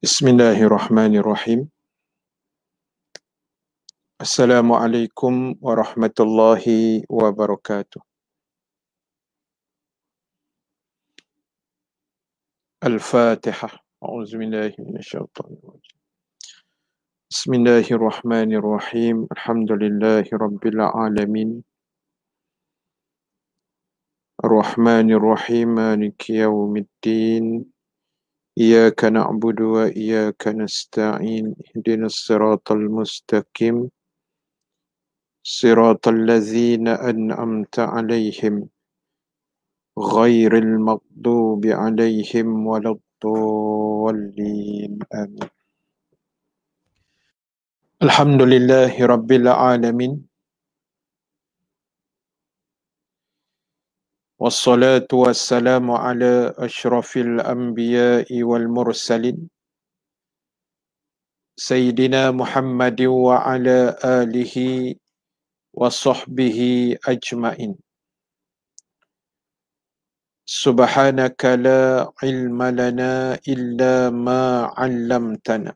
Bismillahirrahmanirrahim. Assalamualaikum warahmatullahi wabarakatuh. Al-Fatihah. A'udzubillahi minasyaitonir rajim. Bismillahirrahmanirrahim. Alhamdulillahi rabbil alamin. Ar-Rahmanir-Rahim. Maliki yaumiddin. Iyyaka na'budu wa iyyaka nasta'in. Ihdinas siratal mustaqim. Siratal ladzina an'amta 'alaihim ghairil maghdubi 'alaihim waladdallin. Amin. Alhamdulillahi rabbil alamin. Wassalatu wassalamu ala asyrafil anbiya'i wal mursalin Sayyidina Muhammadin wa ala alihi wa sahbihi ajma'in. Subhanaka la ilma lana illa ma 'allamtana.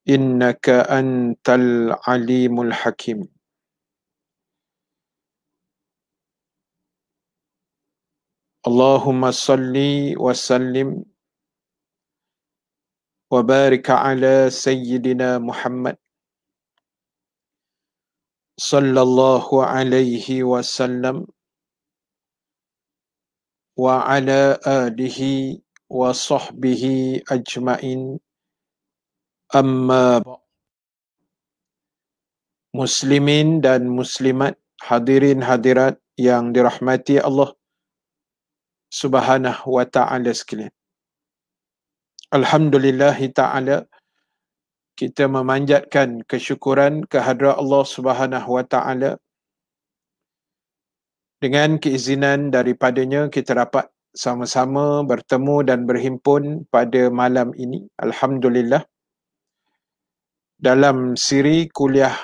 Innaka antal alimul hakim. Allahumma salli wa sallim wa barik ala Sayyidina Muhammad sallallahu alaihi wasallam wa ala alihi wa sahbihi ajma'in. Amma ba'd. Muslimin dan muslimat, hadirin hadirat yang dirahmati Allah Subhanahu wa ta'ala sekalian. Alhamdulillahi ta'ala, kita memanjatkan kesyukuran kehadrat Allah Subhanahu wa ta'ala. Dengan keizinan daripadanya kita dapat sama-sama bertemu dan berhimpun pada malam ini. Alhamdulillah. Dalam siri kuliah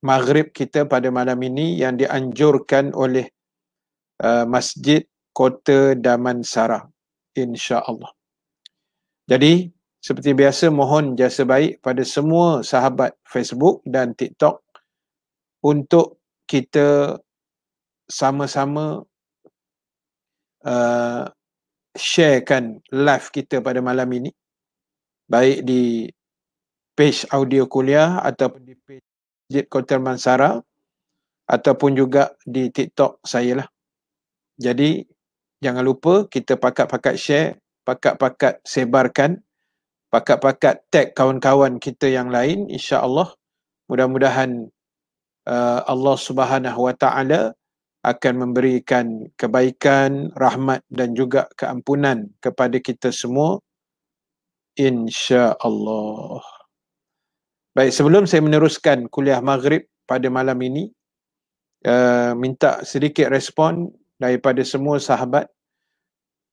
Maghrib kita pada malam ini yang dianjurkan oleh Masjid Kota Damansara, insya-Allah. Jadi seperti biasa mohon jasa baik pada semua sahabat Facebook dan TikTok untuk kita sama-sama sharekan live kita pada malam ini, baik di page audio kuliah ataupun di page Masjid Kota Damansara ataupun juga di TikTok saya lah. Jadi jangan lupa kita pakat-pakat share, pakat-pakat sebarkan, pakat-pakat tag kawan-kawan kita yang lain, insya-Allah. Mudah-mudahan Allah Subhanahu wa ta'ala akan memberikan kebaikan, rahmat dan juga keampunan kepada kita semua, insya-Allah. Baik, sebelum saya meneruskan kuliah Maghrib pada malam ini, minta sedikit respon daripada semua sahabat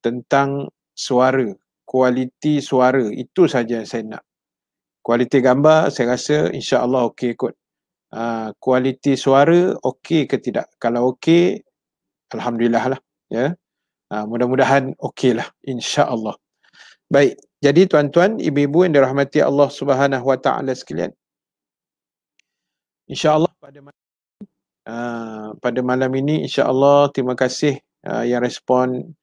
tentang suara, kualiti suara. Itu saja yang saya nak. Kualiti gambar saya rasa insya-Allah okey kot. Kualiti suara okey ke tidak? Kalau okey, alhamdulillah lah, ya. Mudah-mudahan okey lah, insya-Allah. Baik, jadi tuan-tuan, ibu-ibu yang dirahmati Allah Subhanahu wa ta'ala sekalian, insya-Allah pada malam ini insya-Allah, terima kasih yang respon.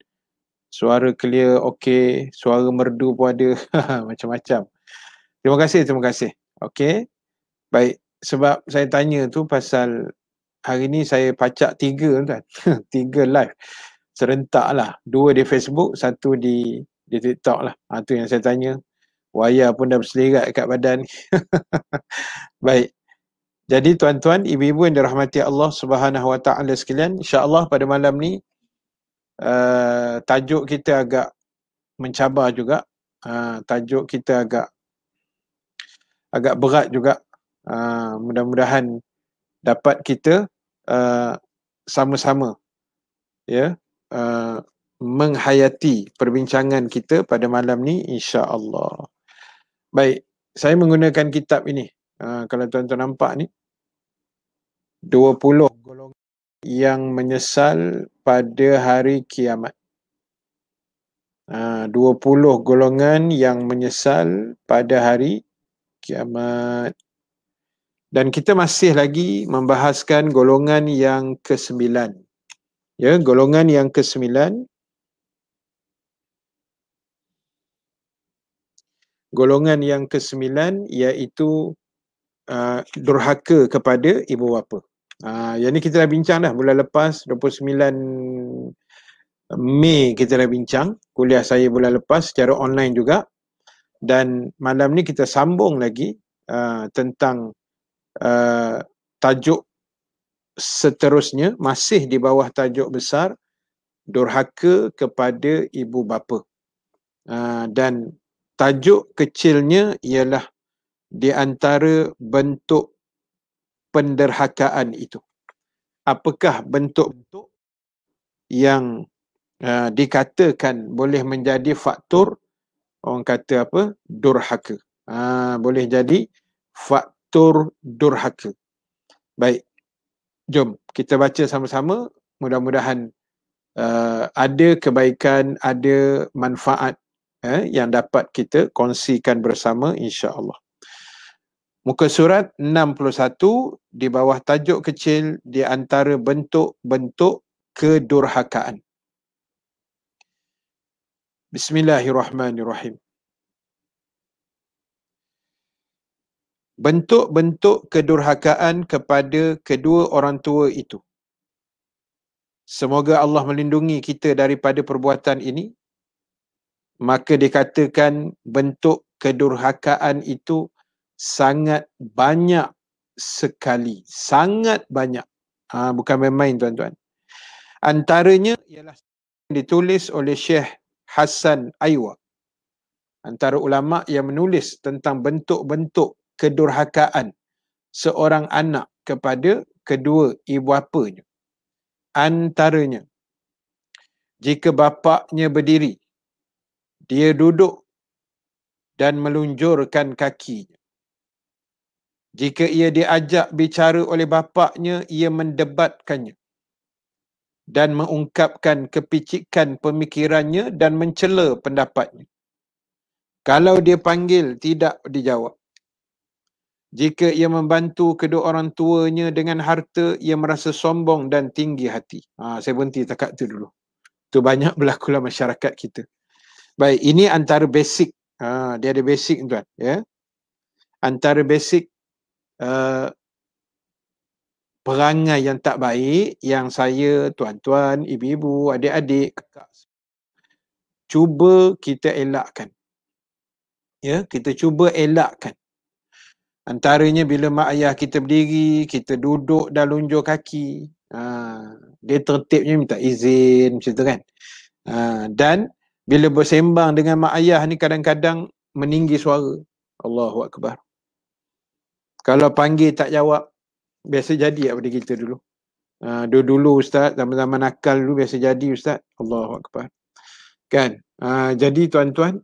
Suara clear, okey, suara merdu pun ada. Macam-macam. Terima kasih. Okey. Baik, sebab saya tanya tu pasal hari ni saya pacak 3 kan. 3 live serentak lah. 2 di Facebook, 1 di TikTok lah. Tu yang saya tanya. Wayar pun dah berselirat kat badan. Baik. Jadi tuan-tuan, ibu-ibu yang dirahmati Allah Subhanahu wa ta'ala sekalian, insya-Allah pada malam ni tajuk kita agak mencabar juga. Tajuk kita agak berat juga. Mudah-mudahan dapat kita sama-sama, ya, menghayati perbincangan kita pada malam ni, insya-Allah. Baik, saya menggunakan kitab ini. Kalau tuan-tuan nampak ni, 20 golongan yang menyesal pada hari kiamat. 20 golongan yang menyesal pada hari kiamat. Dan kita masih lagi membahaskan golongan yang ke-9. Ya, golongan yang ke-9. Golongan yang ke-9 iaitu durhaka kepada ibu bapa. Yang ni kita dah bincang dah bulan lepas, 29 Mei kita dah bincang. Kuliah saya bulan lepas secara online juga. Dan malam ni kita sambung lagi tentang tajuk seterusnya, masih di bawah tajuk besar durhaka kepada ibu bapa. Dan tajuk kecilnya ialah di antara bentuk penderhakaan itu. Apakah bentuk-bentuk yang dikatakan boleh menjadi faktor, orang kata apa, durhaka. Boleh jadi faktor durhaka. Baik, jom kita baca sama-sama. Mudah-mudahan ada kebaikan, ada manfaat yang dapat kita kongsikan bersama, insya-Allah. Muka surat 61 di bawah tajuk kecil di antara bentuk-bentuk kedurhakaan. Bismillahirrahmanirrahim. Bentuk-bentuk kedurhakaan kepada kedua orang tua itu. Semoga Allah melindungi kita daripada perbuatan ini. Maka dikatakan bentuk kedurhakaan itu sangat banyak sekali. Sangat banyak. Bukan main-main, tuan-tuan. Antaranya ialah ditulis oleh Syekh Hasan Aywa. Antara ulama yang menulis tentang bentuk-bentuk kedurhakaan seorang anak kepada kedua ibu bapanya. Antaranya, jika bapaknya berdiri, dia duduk dan melunjurkan kakinya. Jika ia diajak bicara oleh bapaknya, ia mendebatkannya dan mengungkapkan kepicikan pemikirannya dan mencela pendapatnya. Kalau dia panggil, tidak dijawab. Jika ia membantu kedua orang tuanya dengan harta, ia merasa sombong dan tinggi hati. Saya berhenti takat tu dulu. Itu banyak berlaku dalam masyarakat kita. Baik, ini antara basic. Dia ada basic, tuan. Ya. Antara basic perangai yang tak baik yang saya, tuan-tuan, ibu-ibu, adik-adik, kakak, cuba kita elakkan. Ya, kita cuba elakkan. Antaranya bila mak ayah kita berdiri, kita duduk dan lunjur kaki. Dia tertibnya minta izin macam tu kan. Dan bila bersembang dengan mak ayah ni kadang-kadang meninggi suara. Allahu Akbar. Kalau panggil tak jawab, biasa jadi pada kita dulu. Dulu Ustaz, zaman-zaman nakal dulu biasa jadi Ustaz. Allahu Akbar. Kan? Jadi tuan-tuan,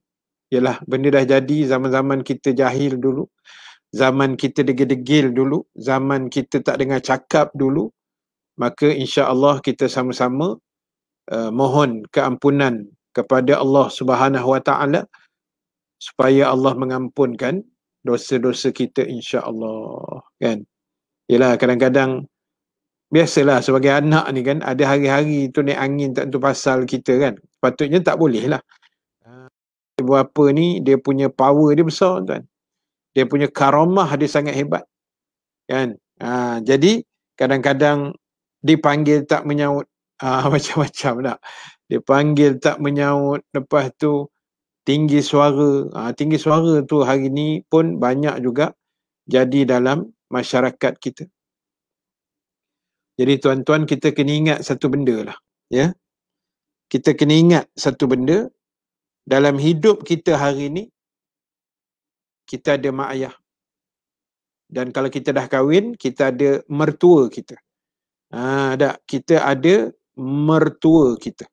yalah, benda dah jadi zaman-zaman kita jahil dulu. Zaman kita degil-degil dulu, zaman kita tak dengar cakap dulu, maka insya-Allah kita sama-sama mohon keampunan kepada Allah Subhanahu Wa Taala supaya Allah mengampunkan dosa-dosa kita, insya-Allah, kan. Yalah, kadang-kadang biasalah sebagai anak ni kan, ada hari-hari tu naik angin tak tentu pasal kita kan. Patutnya tak boleh lah. Ibu apa ni, dia punya power dia besar, tuan. Dia punya karamah dia sangat hebat. Kan? Jadi kadang-kadang dipanggil tak menyaut, macam-macam tak. Dipanggil tak menyaut, lepas tu tinggi suara. Tinggi suara tu hari ni pun banyak juga jadi dalam masyarakat kita. Jadi tuan-tuan, kita kena ingat satu benda lah. Ya? Kita kena ingat satu benda. Dalam hidup kita hari ni, kita ada mak ayah. Dan kalau kita dah kahwin, kita ada mertua kita. Kita ada mertua kita.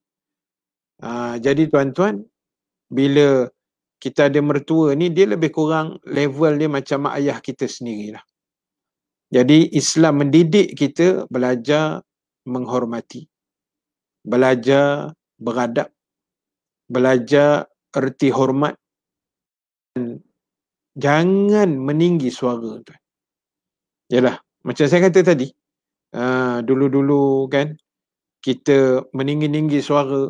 Jadi tuan-tuan, bila kita ada mertua ni, dia lebih kurang level dia macam mak ayah kita sendirilah. Jadi Islam mendidik kita belajar menghormati, belajar beradab, belajar erti hormat, dan jangan meninggi suara, tuan. Yalah, macam saya kata tadi, dulu-dulu kan kita meninggi-ninggi suara.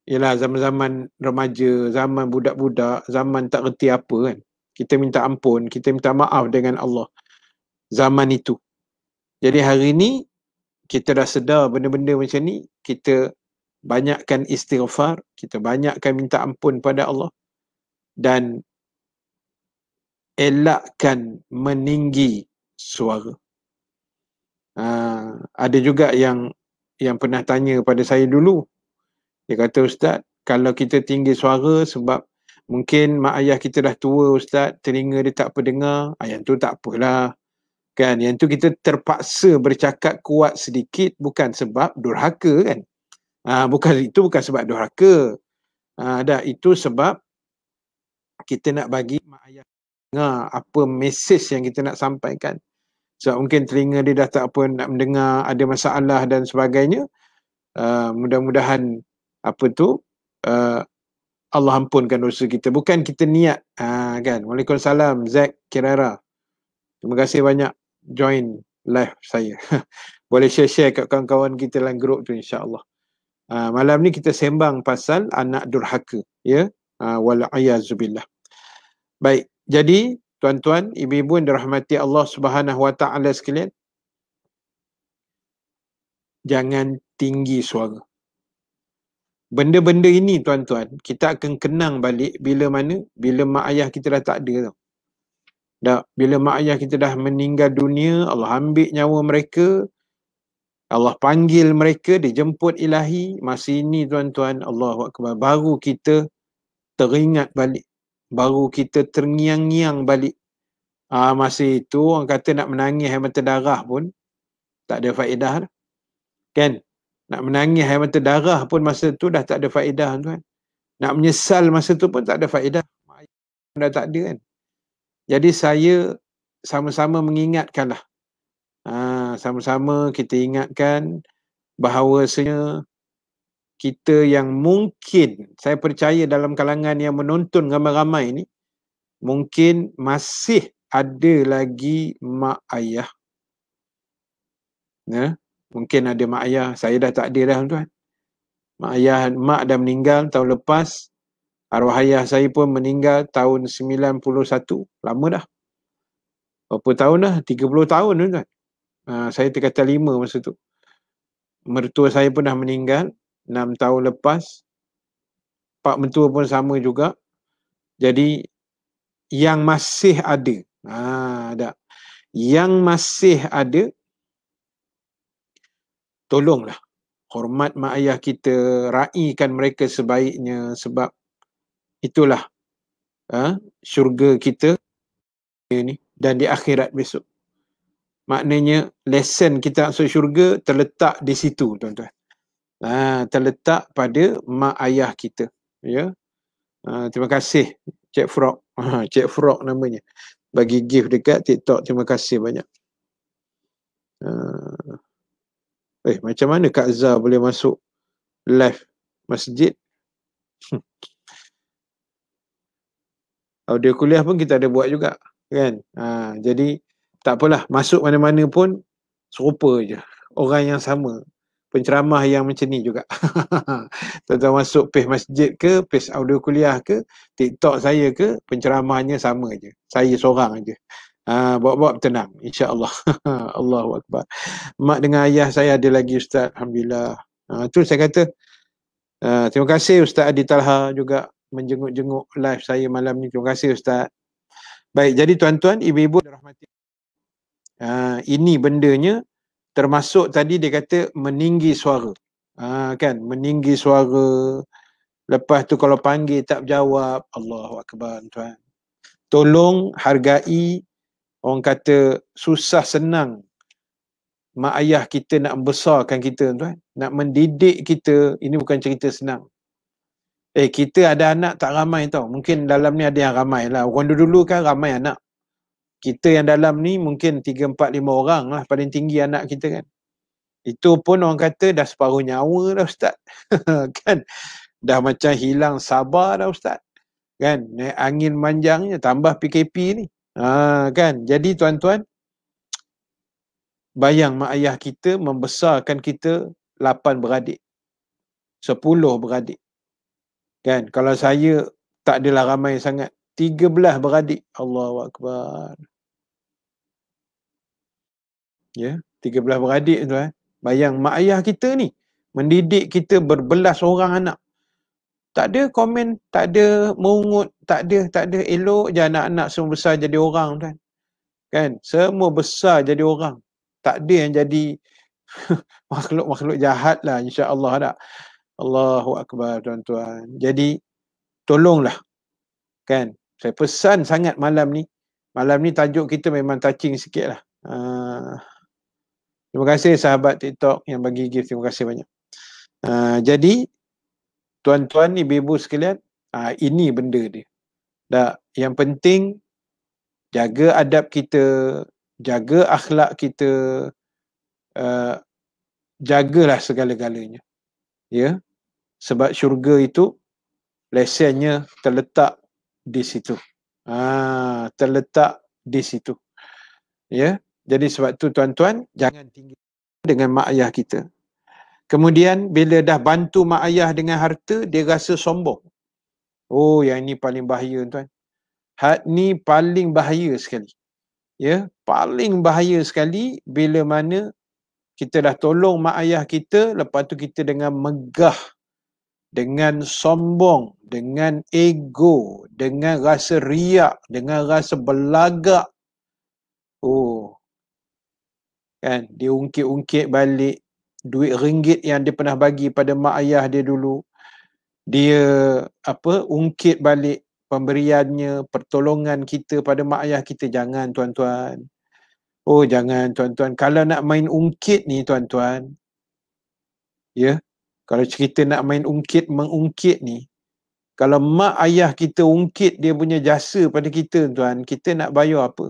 Yalah, zaman-zaman remaja, zaman budak-budak, zaman tak reti apa kan. Kita minta ampun, kita minta maaf dengan Allah. Zaman itu. Jadi hari ni kita dah sedar benda-benda macam ni, kita banyakkan istighfar, kita banyakkan minta ampun pada Allah, dan elakkan meninggi suara. Ada juga yang pernah tanya pada saya dulu. Dia kata, Ustaz, kalau kita tinggi suara sebab mungkin mak ayah kita dah tua, Ustaz, telinga dia tak pendengar, yang tu tak apalah. Kan, yang tu kita terpaksa bercakap kuat sedikit bukan sebab durhaka kan. Bukan sebab durhaka. Itu sebab kita nak bagi mak ayah dengar apa mesej yang kita nak sampaikan. Sebab mungkin telinga dia dah tak apa nak mendengar, ada masalah dan sebagainya. Mudah-mudahan Allah ampunkan dosa kita. Bukan kita niat. Kan. Waalaikumsalam Zack Kirara. Terima kasih banyak join live saya. Boleh share-share kat kawan-kawan kita dalam grup tu, insya-Allah. Malam ni kita sembang pasal anak durhaka, ya. Wal'ayazubillah. Baik, jadi tuan-tuan, ibu-ibu yang dirahmati Allah Subhanahu Wa Taala sekalian, jangan tinggi suara. Benda-benda ini tuan-tuan, kita akan kenang balik bila mana? Bila mak ayah kita dah tak ada tau. Bila mak ayah kita dah meninggal dunia, Allah ambil nyawa mereka, Allah panggil mereka, dijemput ilahi. Masa ini tuan-tuan, Allahu Akbar, baru kita teringat balik, baru kita terngiang-ngiang balik. Masa itu orang kata nak menangis air mata darah pun tak ada faedah dah. Kan? Nak menangis air mata darah pun masa tu dah tak ada faedah, tuan. Nak menyesal masa tu pun tak ada faedah. Dah tak ada kan. Jadi saya sama-sama mengingatkanlah. Sama-sama kita ingatkan bahawasanya kita yang mungkin, saya percaya dalam kalangan yang menonton ramai-ramai ni, mungkin masih ada lagi mak ayah. Mungkin ada mak ayah, saya dah tak ada dah tuan. Mak dah meninggal tahun lepas. Arwah ayah saya pun meninggal tahun 91. Lama dah. Berapa tahun dah? 30 tahun tuan. Saya terkata 5 masa tu. Mertua saya pun dah meninggal 6 tahun lepas. Pak mentua pun sama juga. Jadi yang masih ada, yang masih ada, tolonglah hormat mak ayah kita, raikan mereka sebaiknya, sebab itulah syurga kita ni dan di akhirat besok. Maknanya lesson kita masuk syurga terletak di situ, tuan-tuan. Terletak pada mak ayah kita, ya. Terima kasih Cik Frog. Cik Frog namanya, bagi gift dekat TikTok. Terima kasih banyak. Macam mana Kak Zah boleh masuk live masjid? Audio kuliah pun kita ada buat juga, kan? Jadi tak apalah, masuk mana-mana pun serupa je, orang yang sama, penceramah yang macam ni juga. Tuan-tuan masuk page masjid ke, page audio kuliah ke, TikTok saya ke, penceramahnya sama je, saya seorang je. Bawa-bawa tenang, insya-Allah. Allahu Akbar. Mak dengan ayah saya ada lagi, Ustaz. Alhamdulillah. Tu saya kata, terima kasih Ustaz Adi Talha juga menjenguk-jenguk live saya malam ni. Terima kasih Ustaz. Baik, jadi tuan-tuan, ibu-ibu dirahmati. Ini bendanya termasuk tadi dia kata meninggi suara. Kan, meninggi suara. Lepas tu kalau panggil tak jawab. Allahu Akbar, tuan. Tolong hargai, orang kata susah senang mak ayah kita nak membesarkan kita, tuan. Nak mendidik kita, ini bukan cerita senang. Kita ada anak tak ramai tau. Mungkin dalam ni ada yang ramai lah. Orang dulu kan ramai anak. Kita yang dalam ni mungkin 3, 4, 5 orang lah paling tinggi anak kita kan. Itu pun orang kata dah separuh nyawa dah Ustaz. Kan? Dah macam hilang sabar dah Ustaz. Kan? Naik angin manjangnya tambah PKP ni. Kan? Jadi tuan-tuan, bayang mak ayah kita membesarkan kita 8 beradik. 10 beradik. Kan? Kalau saya tak adalah ramai sangat. 13 beradik. Allahu Akbar. Ya, 13 beradik tuan. Bayang mak ayah kita ni mendidik kita berbelas orang anak. Tak ada komen, tak ada mengungut, tak ada elok je anak-anak semua besar jadi orang tuan. Kan? Semua besar jadi orang. Tak ada yang jadi makhluk-makhluk jahat lah, insya-Allah tak. Allahu Akbar tuan-tuan. Jadi tolonglah, kan? Saya pesan sangat malam ni. Malam ni tajuk kita memang touching sikit lah. Terima kasih sahabat TikTok yang bagi gift. Terima kasih banyak. Jadi tuan-tuan, ibu-ibu sekalian, ini benda dia. Yang penting jaga adab kita, jaga akhlak kita, jagalah segala-galanya. Ya. Sebab syurga itu lesennya terletak di situ. Terletak di situ. Ya. Jadi sebab tu tuan-tuan, jangan tinggi dengan mak ayah kita. Kemudian bila dah bantu mak ayah dengan harta, dia rasa sombong. Oh, yang ni paling bahaya tuan. Ni paling bahaya sekali. Ya, paling bahaya sekali bila mana kita dah tolong mak ayah kita, lepas tu kita dengan megah, dengan sombong, dengan ego, dengan rasa riak, dengan rasa belagak. Oh, kan, dia ungkit-ungkit balik duit ringgit yang dia pernah bagi pada mak ayah dia dulu. Dia ungkit balik pemberiannya, pertolongan kita pada mak ayah kita. Jangan tuan-tuan. Oh, jangan tuan-tuan. Kalau nak main ungkit ni tuan-tuan, ya, kalau cerita nak main ungkit, mengungkit ni, kalau mak ayah kita ungkit dia punya jasa pada kita tuan, kita nak bayar apa?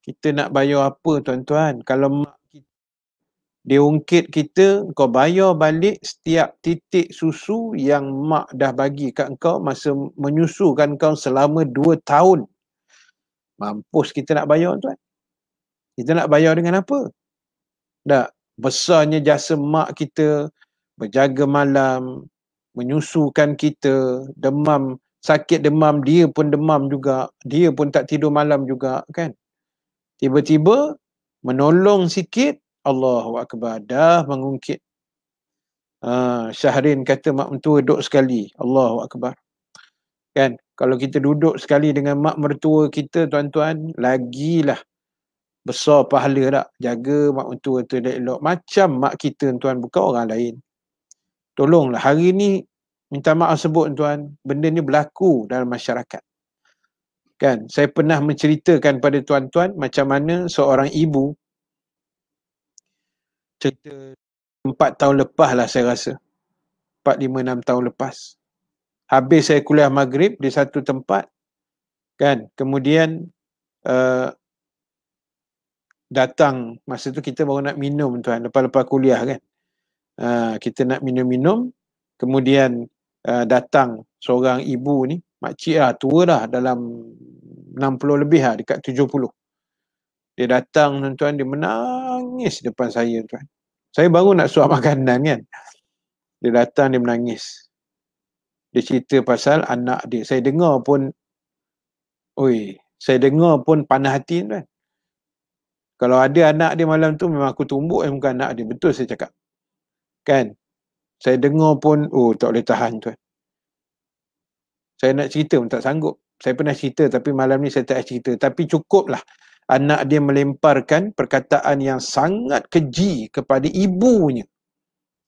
Kita nak bayar apa tuan-tuan? Kalau mak kita, dia ungkit kita, kau bayar balik setiap titik susu yang mak dah bagi kat kau masa menyusukan kau selama 2 tahun. Mampus kita nak bayar tuan. Kita nak bayar dengan apa? Tak, besarnya jasa mak kita, berjaga malam, menyusukan kita, demam, sakit demam, dia pun demam juga, dia pun tak tidur malam juga, kan? Tiba-tiba menolong sikit, Allahu Akbar, dah mengungkit. Syahrin kata mak mentua duduk sekali, Allahu Akbar. Kan? Kalau kita duduk sekali dengan mak mertua kita tuan-tuan, lagilah besar pahala tak? Jaga mak mentua tu elok. Macam mak kita tuan, bukan orang lain. Tolonglah, hari ni minta maaf sebut tuan, benda ni berlaku dalam masyarakat. Kan, saya pernah menceritakan pada tuan-tuan macam mana seorang ibu, cerita 4 tahun lepas lah saya rasa, 4, 5, 6 tahun lepas. Habis saya kuliah maghrib di satu tempat, kan, kemudian datang, masa tu kita baru nak minum tuan, lepas-lepas kuliah kan. Kita nak minum-minum, kemudian datang seorang ibu ni, makcik lah, tua dah, dalam 60 lebih lah, dekat 70. Dia datang tuan-tuan, dia menangis depan saya tuan. Saya baru nak suap makanan kan. Dia datang, dia menangis. Dia cerita pasal anak dia. Saya dengar pun panas hati tuan. Kalau ada anak dia malam tu, memang aku tumbuk yang bukan anak dia. Betul saya cakap. Kan? Saya dengar pun, tak boleh tahan tuan. Saya nak cerita pun tak sanggup. Saya pernah cerita tapi malam ni saya tak cerita. Tapi cukuplah anak dia melemparkan perkataan yang sangat keji kepada ibunya.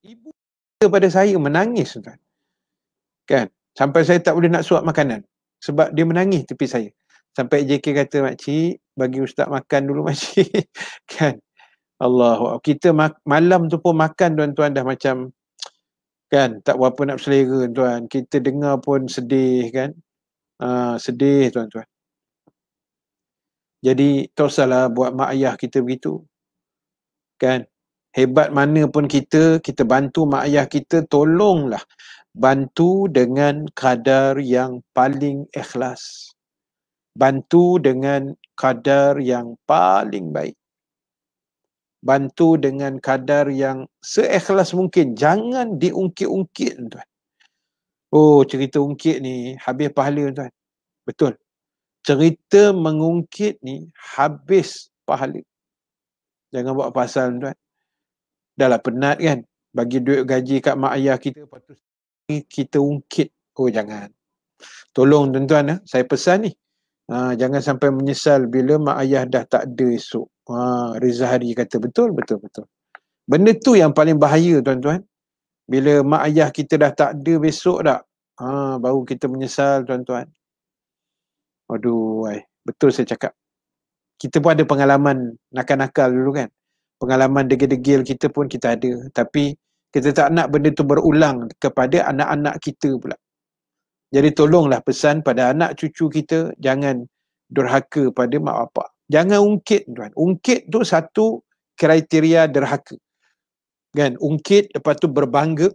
Ibu kepada saya menangis tuan. Kan? Sampai saya tak boleh nak suap makanan. Sebab dia menangis tepi saya. Sampai JK kata, makcik, bagi ustaz makan dulu makcik. Kan? Allah, kita malam tu pun makan tuan-tuan dah macam, kan, tak berapa nak selera tuan. Kita dengar pun sedih kan. Sedih tuan-tuan. Jadi tak usahlah buat mak ayah kita begitu. Kan? Hebat mana pun kita bantu mak ayah kita, tolonglah bantu dengan kadar yang paling ikhlas. Bantu dengan kadar yang paling baik. Bantu dengan kadar yang seikhlas mungkin. Jangan diungkit-ungkit, tuan. Oh, cerita ungkit ni habis pahala, tuan. Betul. Cerita mengungkit ni habis pahala. Jangan buat pasal, tuan. Dah lah penat kan, bagi duit gaji kat mak ayah kita, lepas tu kita ungkit. Oh, jangan. Tolong tuan-tuan, saya pesan ni, jangan sampai menyesal bila mak ayah dah tak ada esok. Reza Hari kata betul. Benda tu yang paling bahaya, tuan-tuan. Bila mak ayah kita dah tak ada besok dah, baru kita menyesal, tuan-tuan. Aduh, betul saya cakap. Kita pun ada pengalaman nakal-nakal dulu kan. Pengalaman degil-degil kita pun kita ada. Tapi kita tak nak benda tu berulang kepada anak-anak kita pula. Jadi tolonglah pesan pada anak cucu kita, jangan durhaka pada mak bapak. Jangan ungkit, tuan. Ungkit tu satu kriteria derhaka. Kan? Ungkit, lepas tu berbangga.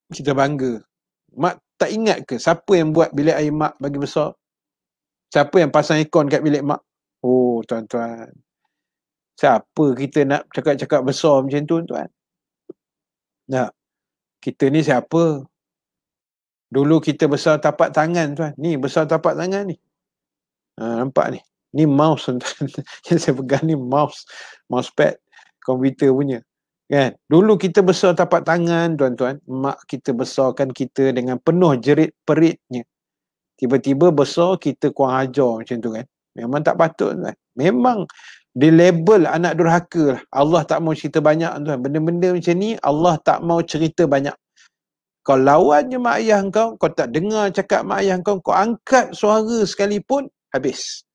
Kita bangga. Mak tak ingat ke siapa yang buat bilik air mak bagi besar? Siapa yang pasang aircon kat bilik mak? Oh, tuan-tuan. Siapa kita nak cakap-cakap besar macam tu, tuan? Nah, kita ni siapa? Dulu kita besar tapak tangan, tuan. Ni besar tapak tangan ni. Nampak ni. Ni mouse, tuan. Yang saya pegang ni mouse. Mousepad. Komputer punya. Kan? Dulu kita besar tapak tangan, tuan-tuan. Mak kita besarkan kita dengan penuh jerit peritnya. Tiba-tiba besar kita kurang ajar macam tu kan. Memang tak patut, tuan. Memang di label anak durhaka lah. Allah tak mau cerita banyak, tuan. Benda-benda macam ni Allah tak mau cerita banyak. Kau lawan je mak ayah kau, kau tak dengar cakap mak ayah kau, kau angkat suara sekalipun, habis.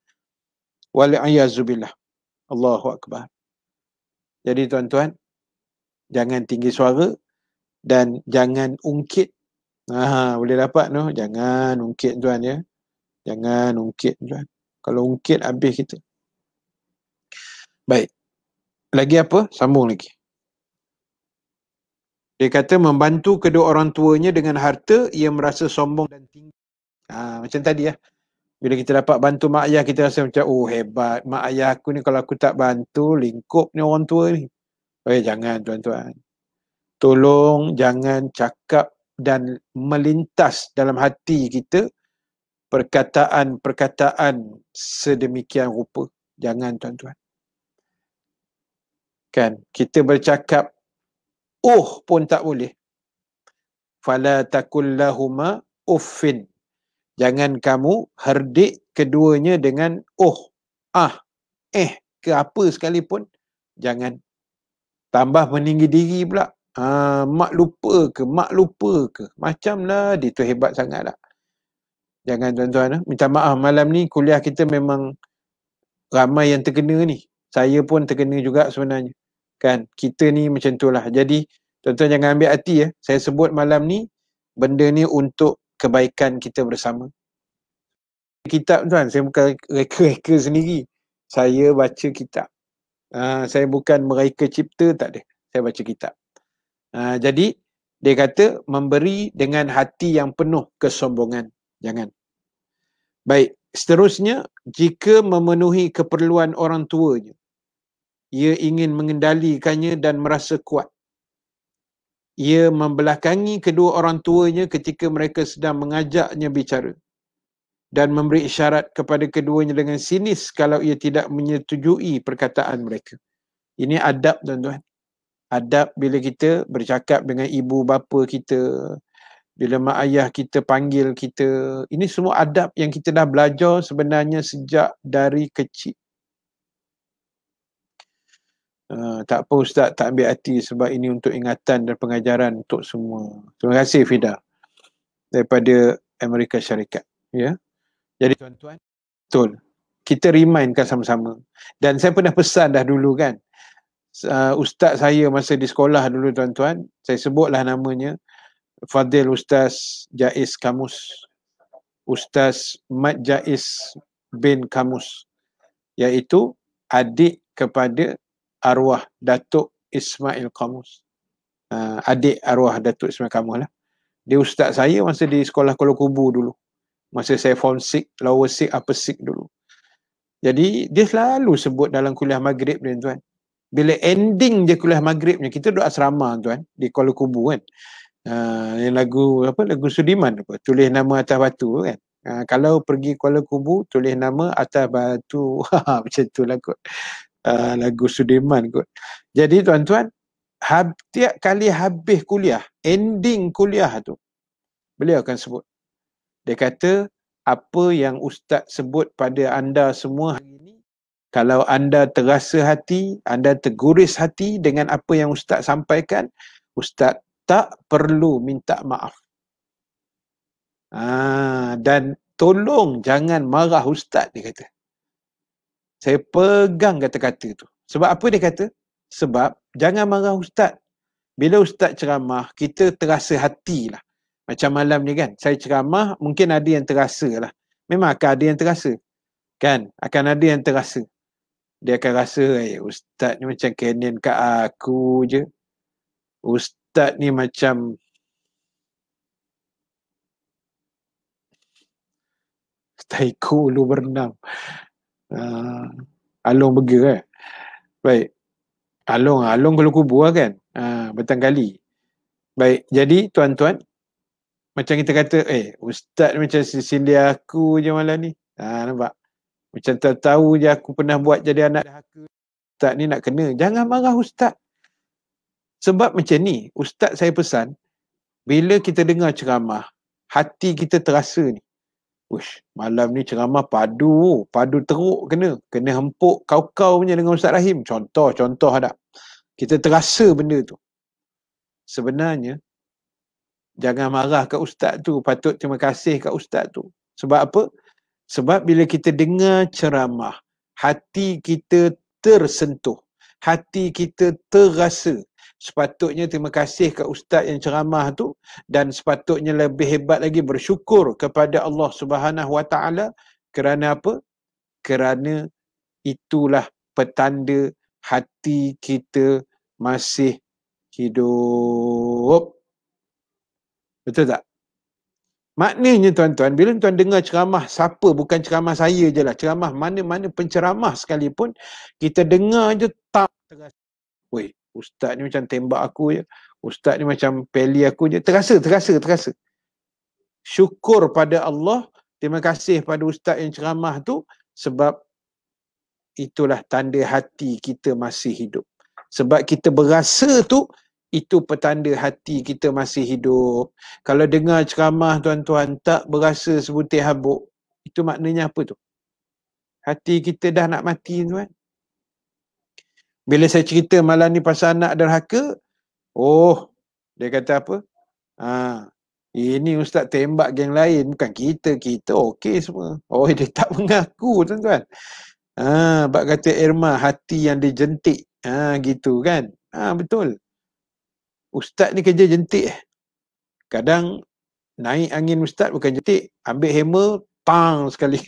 Wali'ayazubillah. Allahu Akbar. Jadi tuan-tuan, jangan tinggi suara dan jangan ungkit. Boleh dapat no? Jangan ungkit, tuan ya. Jangan ungkit, tuan. Kalau ungkit, habis kita. Baik. Lagi apa? Sambung lagi. Dia kata membantu kedua orang tuanya dengan harta, ia merasa sombong dan tinggi. Macam tadi ya. Bila kita dapat bantu mak ayah, kita rasa macam, oh hebat. Mak ayah aku ni kalau aku tak bantu, lingkup ni orang tua ni. Jangan, tuan-tuan. Tolong jangan cakap dan melintas dalam hati kita perkataan-perkataan sedemikian rupa. Jangan, tuan-tuan. Kan, kita bercakap pun tak boleh. Fala takullahuma uffin. Jangan kamu herdik keduanya dengan ke apa sekalipun. Jangan. Tambah meninggi diri pula. Mak lupa ke. Macamlah dia tu hebat sangat lah. Jangan, tuan-tuan. Minta maaf, malam ni kuliah kita memang ramai yang terkena ni. Saya pun terkena juga sebenarnya. Kan, kita ni macam tu lah. Jadi, tuan-tuan jangan ambil hati ya. Saya sebut malam ni, benda ni untuk kebaikan kita bersama. Kitab, tuan, saya bukan reka-reka sendiri. Saya baca kitab. Saya bukan mereka cipta, tak ada. Saya baca kitab. Jadi, dia kata memberi dengan hati yang penuh kesombongan. Jangan. Baik, seterusnya, jika memenuhi keperluan orang tuanya, ia ingin mengendalikannya dan merasa kuat. Ia membelakangi kedua orang tuanya ketika mereka sedang mengajaknya bicara dan memberi isyarat kepada keduanya dengan sinis kalau ia tidak menyetujui perkataan mereka. Ini adab, tuan-tuan. Adab bila kita bercakap dengan ibu bapa kita, bila mak ayah kita panggil kita. Ini semua adab yang kita dah belajar sebenarnya sejak dari kecil. Tak apa Ustaz, tak ambil hati sebab ini untuk ingatan dan pengajaran untuk semua. Terima kasih Fida daripada Amerika Syarikat. Ya. Jadi tuan-tuan, betul. Kita remindkan sama-sama. Dan saya pernah pesan dah dulu kan. Ustaz saya masa di sekolah dulu, tuan-tuan, saya sebutlah namanya, Fadil Ustaz Jais Kamus. Ustaz Mat Jais bin Kamus. Iaitu adik kepada arwah Datuk Ismail Qamus. Adik arwah Datuk Ismail Qamus lah. Dia ustaz saya masa di sekolah Kuala Kubu dulu. Masa saya form 6, lower 6, upper 6 dulu. Jadi dia selalu sebut dalam kuliah maghrib dia, tuan. Bila ending je kuliah maghribnya, kita duduk asrama, tuan, di Kuala Kubu kan. Yang lagu Sudiman apa? Tulis nama atas batu kan. Kalau pergi Kuala Kubu, tulis nama atas batu. Macam tu lah kot. Lagu Sudiman kot. Jadi tuan-tuan, tiap kali habis kuliah, ending kuliah tu, beliau akan sebut. Dia kata, apa yang ustaz sebut pada anda semua hari ini, kalau anda terasa hati, anda terguris hati dengan apa yang ustaz sampaikan, ustaz tak perlu minta maaf. Dan tolong jangan marah ustaz, dia kata. Saya pegang kata-kata tu. Sebab apa dia kata? Sebab jangan marah ustaz. Bila ustaz ceramah, kita terasa hatilah. Macam malam ni kan, saya ceramah, mungkin ada yang terasa lah. Memang akan ada yang terasa. Kan? Akan ada yang terasa. Dia akan rasa, ustaz ni macam Kenan kat aku je. Ustaz ni macam Taiku lu berenam. Along burger Baik. Along Kuala Kubu lah kan. Batang kali. Baik. Jadi tuan-tuan, macam kita kata, ustaz ni macam sisili aku je malam ni. Nampak? Macam tahu je aku pernah buat jadi anak dahaka. Ustaz ni nak kena. Jangan marah ustaz. Sebab macam ni, ustaz saya pesan, bila kita dengar ceramah, hati kita terasa ni. Uish, malam ni ceramah padu teruk kena hempuk kau-kau punya dengan Ustaz Rahim. Contoh ada. Kita terasa benda tu. Sebenarnya, jangan marah kat ustaz tu, patut terima kasih kat ustaz tu. Sebab apa? Sebab bila kita dengar ceramah, hati kita tersentuh, hati kita terasa. Sepatutnya terima kasih kat ustaz yang ceramah tu, dan sepatutnya lebih hebat lagi bersyukur kepada Allah Subhanahu Wa Taala. Kerana apa? Kerana itulah petanda hati kita masih hidup. Betul tak? Maknanya tuan-tuan, bila tuan dengar ceramah siapa, bukan ceramah saya je lah, ceramah mana-mana penceramah sekalipun, kita dengar je tak terasa. Weh, ustaz ni macam tembak aku je. Ustaz ni macam peli aku je. Terasa. Syukur pada Allah, terima kasih pada ustaz yang ceramah tu, sebab itulah tanda hati kita masih hidup. Sebab kita berasa tu, itu petanda hati kita masih hidup. Kalau dengar ceramah tuan-tuan tak berasa sebutir habuk, itu maknanya apa tu? Hati kita dah nak mati, tuan. Bila saya cerita malam ni pasal anak derhaka, dia kata apa? Ini ustaz tembak geng lain, bukan kita okey semua. Dia tak mengaku, tuan-tuan. Bak kata Irma, hati yang dijentik. Gitu kan? Betul. Ustaz ni kerja jentik. Kadang naik angin ustaz bukan jentik, ambil hammer, tang sekali.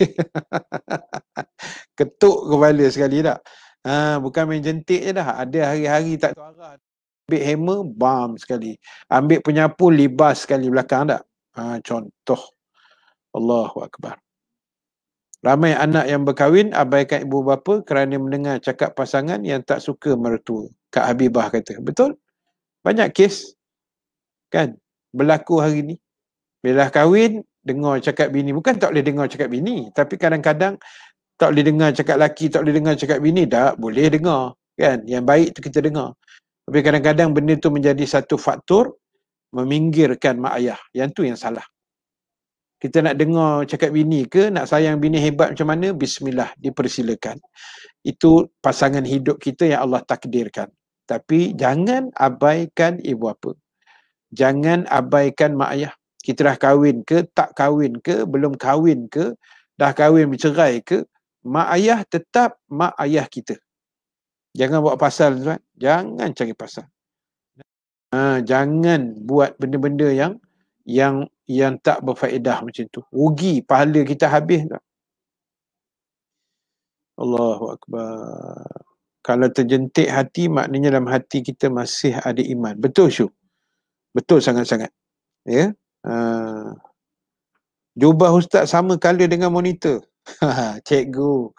Ketuk kepala sekali tak? Bukan main jentik je dah. Ada hari-hari tak tahu arah. Ambil hammer, bam sekali. Ambil penyapu, libas sekali belakang tak? Contoh. Allahu Akbar. Ramai anak yang berkahwin abaikan ibu bapa kerana mendengar cakap pasangan yang tak suka mertua. Kak Habibah kata. Betul? Banyak kes kan berlaku hari ni. Bila kahwin, dengar cakap bini. Bukan tak boleh dengar cakap bini, tapi kadang-kadang tak boleh dengar cakap laki, tak boleh dengar cakap bini. Tak boleh dengar kan. Yang baik tu kita dengar. Tapi kadang-kadang benda tu menjadi satu faktor meminggirkan mak ayah. Yang tu yang salah. Kita nak dengar cakap bini ke, nak sayang bini hebat macam mana, bismillah, dipersilakan. Itu pasangan hidup kita yang Allah takdirkan. Tapi jangan abaikan ibu bapa. Jangan abaikan mak ayah. Kita dah kahwin ke, tak kahwin ke, belum kahwin ke, dah kahwin bercerai ke, mak ayah tetap mak ayah kita. Jangan buat pasal, tuan. Jangan cari pasal. Jangan buat benda-benda yang tak berfaedah macam tu. Rugi, pahala kita habis, tuan. Allahu Akbar. Kalau terjentik hati, maknanya dalam hati kita masih ada iman. Betul, Syuk? Betul sangat-sangat. Ya. Jubah ustaz sama color dengan monitor. Cikgu.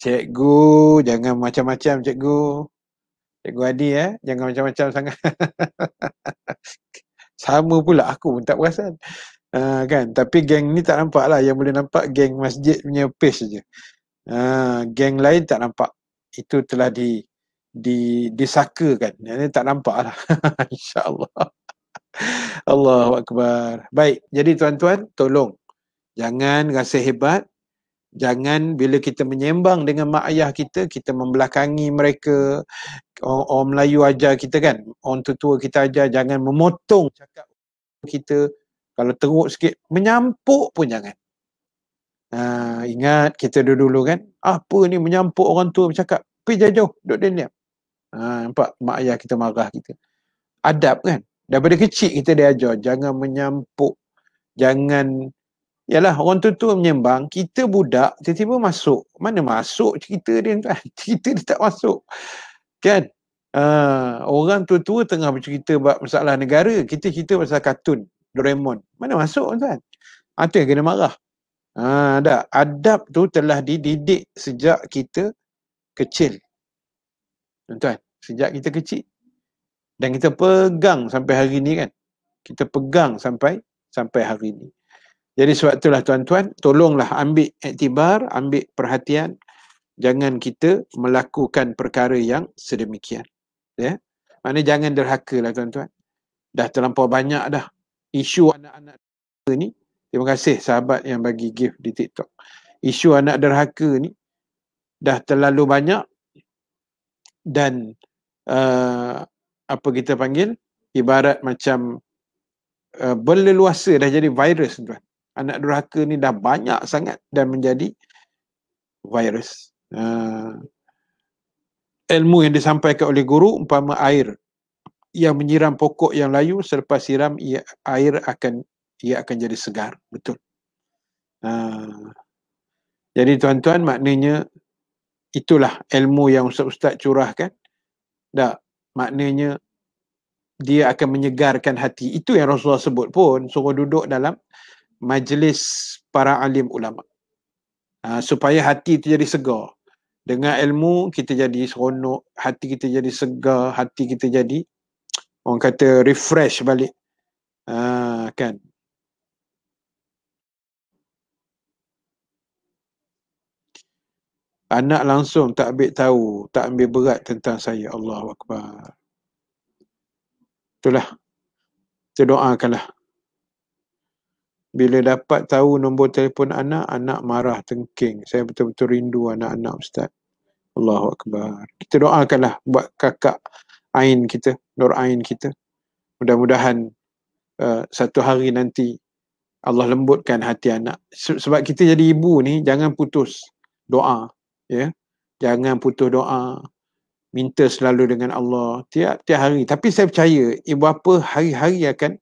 Cikgu, jangan macam-macam cikgu. Cikgu Adi jangan macam-macam sangat. Sama pula, aku pun tak perasan. Kan, tapi geng ni tak nampak lah. Yang boleh nampak geng masjid punya page je. Geng lain tak nampak. Itu telah disakakan. Yang ni tak nampak lah. InsyaAllah. Allahu Akbar. Baik, jadi tuan-tuan, tolong jangan rasa hebat. Jangan bila kita menyembang dengan mak ayah kita membelakangi mereka. Orang Melayu ajar kita kan, orang tua kita ajar jangan memotong cakap kita. Kalau teruk sikit, menyampuk pun jangan. Ingat kita dulu kan, apa ni menyampuk orang tua bercakap, pergi jauh, duduk diam. Nampak mak ayah kita marah kita. Adab kan, daripada kecil kita diajar jangan menyampuk, jangan. Yalah, orang tua menyembang, kita budak tiba-tiba masuk. Mana masuk cerita dia kan? Cerita dia tak masuk. Kan? Orang tua-tua tengah bercerita bab masalah negara, kita cerita pasal kartun Doraemon. Mana masuk kan? Itu yang kena marah. Adab tu telah dididik sejak kita kecil. Tuan-tuan, sejak kita kecil. Dan kita pegang sampai hari ni kan. Kita pegang sampai hari ni. Jadi sebab itulah tuan-tuan, tolonglah ambil iktibar, ambil perhatian. Jangan kita melakukan perkara yang sedemikian. Ya. Maknanya jangan derhaka lah tuan-tuan. Dah terlampau banyak dah isu anak-anak ni. Terima kasih sahabat yang bagi gift di TikTok. Isu anak derhaka ni dah terlalu banyak. Dan apa kita panggil, ibarat macam berleluasa, dah jadi virus tuan. Anak derhaka ni dah banyak sangat dan menjadi virus. Ilmu yang disampaikan oleh guru umpama air yang menyiram pokok yang layu, selepas siram air akan jadi segar. Betul. Jadi tuan-tuan, maknanya itulah ilmu yang ustaz-ustaz curahkan. Maknanya dia akan menyegarkan hati. Itu yang Rasulullah sebut pun, suruh duduk dalam majlis para alim ulama. Supaya hati itu jadi segar. Dengan ilmu kita jadi seronok, hati kita jadi segar, hati kita jadi, orang kata, refresh balik. Kan? Anak langsung tak ambil tahu, tak ambil berat tentang saya. Allahu Akbar. Itulah. Kita doakanlah. Bila dapat tahu nombor telefon anak, anak marah tengking. Saya betul-betul rindu anak-anak ustaz. Allahu Akbar. Kita doakanlah buat kakak Ain kita, Nur Ain kita. Mudah-mudahan satu hari nanti Allah lembutkan hati anak. Sebab kita jadi ibu ni, jangan putus doa. Ya? Jangan putus doa. Minta selalu dengan Allah. Tiap-tiap hari. Tapi saya percaya, ibu bapa hari-hari akan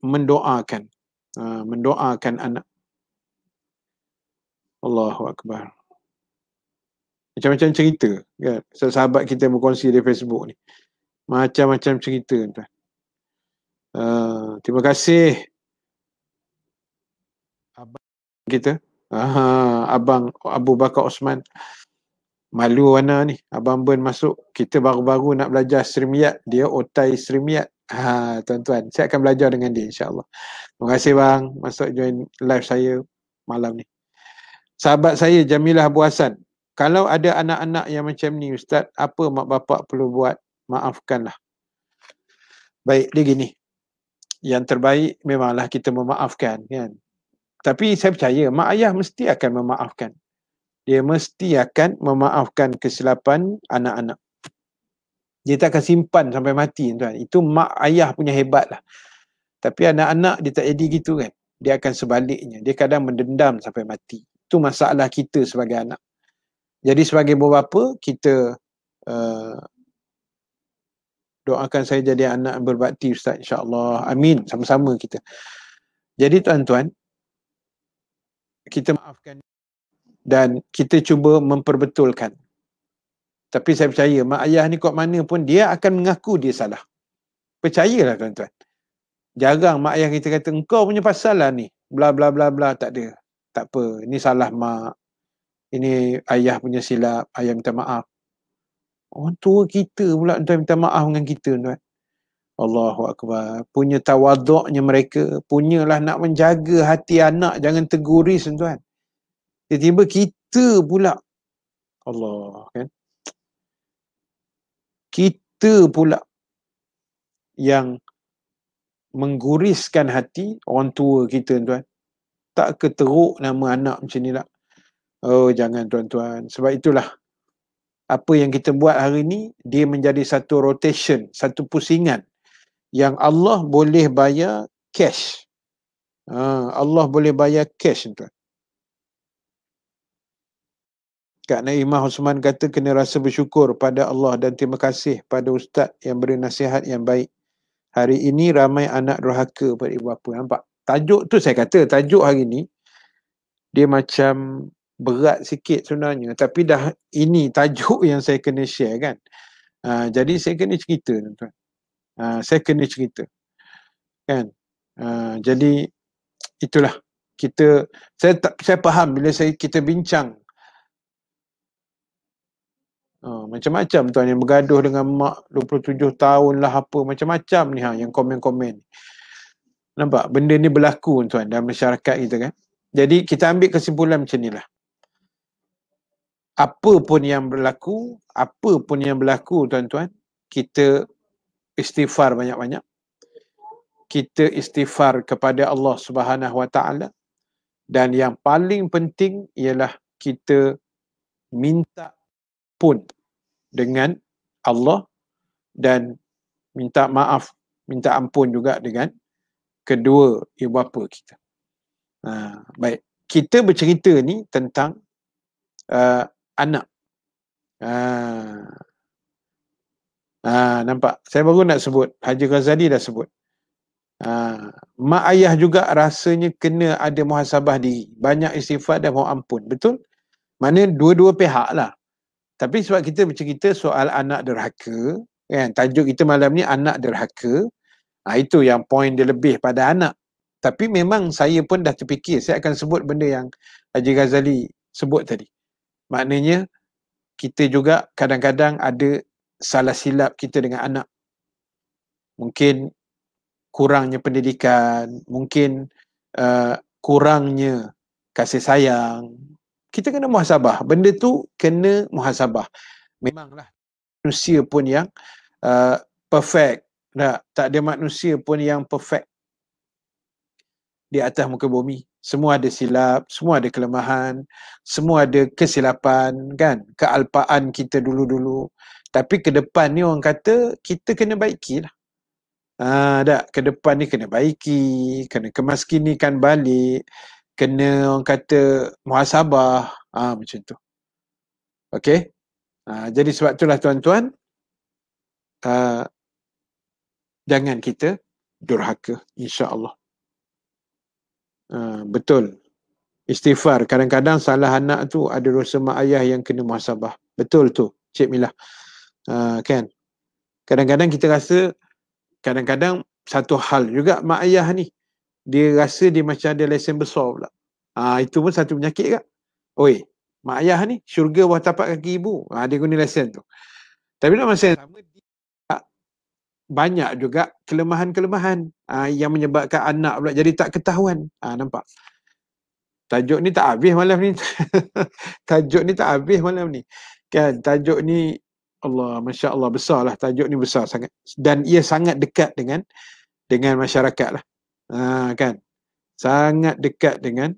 mendoakan anak. Allahu Akbar. Macam-macam cerita kan? Sahabat kita berkongsi di Facebook ni, macam-macam cerita tuan. Terima kasih abang kita, abang Abu Bakar Osman. Malu mana ni, Abang Ben masuk. Kita baru-baru nak belajar Streamyard, dia otai Streamyard. Tuan-tuan, saya akan belajar dengan dia insya-Allah. Terima kasih bang masuk join live saya malam ni. Sahabat saya Jamilah Abu Hasan, kalau ada anak-anak yang macam ni ustaz, apa mak bapak perlu buat? Maafkanlah. Baik, dia gini. Yang terbaik memanglah kita memaafkan kan. Tapi saya percaya mak ayah mesti akan memaafkan. Dia mesti akan memaafkan kesilapan anak-anak. Dia tak akan simpan sampai mati tuan. Itu mak ayah punya hebat lah. Tapi anak-anak dia tak jadi gitu kan. Dia akan sebaliknya. Dia kadang mendendam sampai mati. Itu masalah kita sebagai anak. Jadi sebagai bapa, kita doakan saya jadi anak yang berbakti ustaz insya-Allah. Amin. Sama-sama kita. Jadi tuan-tuan, kita maafkan dan kita cuba memperbetulkan. Tapi saya percaya mak ayah ni kot mana pun dia akan mengaku dia salah. Percayalah tuan-tuan. Jarang mak ayah kita kata engkau punya pasal lah ni. Bla bla bla bla, tak ada. Tak apa, ini salah mak. Ini ayah punya silap, ayah minta maaf. Orang tua kita pula tuan minta maaf dengan kita tuan. Allahu Akbar. Punya tawaduknya mereka, punyalah nak menjaga hati anak jangan terguris tuan. Tiba-tiba kita pula Allah kan. Kita pula yang mengguriskan hati orang tua kita tuan. Tak keteruk nama anak macam ni lah. Oh jangan tuan-tuan. Sebab itulah apa yang kita buat hari ni dia menjadi satu rotation, satu pusingan yang Allah boleh bayar cash. Allah boleh bayar cash tuan. Kak Naimah Osman kata kena rasa bersyukur pada Allah dan terima kasih pada ustaz yang beri nasihat yang baik. Hari ini ramai anak durhaka pada ibu bapa. Nampak? Tajuk tu saya kata, tajuk hari ni dia macam berat sikit sebenarnya. Tapi dah ini tajuk yang saya kena share kan. Jadi saya kena cerita tuan-tuan. Saya kena cerita. Kan? Jadi itulah. Saya faham bila kita bincang. Macam-macam tuan yang bergaduh dengan mak 27 tahun lah apa. Macam-macam ni yang komen-komen. Nampak? Benda ni berlaku tuan dalam masyarakat kita kan. Jadi kita ambil kesimpulan macam ni lah. Apa pun yang berlaku tuan-tuan, kita istighfar banyak-banyak. Kita istighfar kepada Allah Subhanahu Wa Taala. Dan yang paling penting ialah kita minta pun dengan Allah dan minta maaf, minta ampun juga dengan kedua ibu bapa kita. Baik, kita bercerita ni tentang anak. Nampak? Saya baru nak sebut, Haji Ghazali dah sebut. Mak ayah juga rasanya kena ada muhasabah diri. Banyak istighfar dan mohon ampun. Betul? Mana dua-dua pihak lah. Tapi sebab kita bercerita soal anak derhaka, kan? Tajuk kita malam ni anak derhaka. Itu yang poin dia lebih pada anak. Tapi memang saya pun dah terfikir, saya akan sebut benda yang Haji Ghazali sebut tadi. Maknanya, kita juga kadang-kadang ada salah silap kita dengan anak. Mungkin kurangnya pendidikan, mungkin kurangnya kasih sayang. Kita kena muhasabah. Benda tu kena muhasabah. Memanglah manusia pun yang perfect. Tak ada manusia pun yang perfect di atas muka bumi. Semua ada silap, semua ada kelemahan, semua ada kesilapan kan, kealpaan kita dulu-dulu. Tapi ke depan ni orang kata kita kena baikilah. Ke depan ni kena baiki, kena kemaskinikan balik, kena orang kata muhasabah, macam tu. Okey? Jadi sebab itulah tuan-tuan, jangan kita durhaka, insya-Allah. Betul. Istighfar. Kadang-kadang salah anak tu ada dosa mak ayah yang kena muhasabah. Betul tu, Cik Milah. Kan? Kadang-kadang kita rasa, kadang-kadang satu hal juga mak ayah ni, dia rasa dia macam ada lesen besar pula. Itu pun satu penyakit kak. Oi, mak ayah ni syurga bawah tapak kaki ibu. Dia guna lesen tu. Tapi dalam masa yang sama, banyak juga kelemahan-kelemahan yang menyebabkan anak pula jadi tak ketahuan. Nampak? Tajuk ni tak habis malam ni. Tajuk ni tak habis malam ni. Kan, tajuk ni Allah, Masya Allah, besar lah. Tajuk ni besar sangat. Dan ia sangat dekat dengan masyarakat lah. Kan? Sangat dekat dengan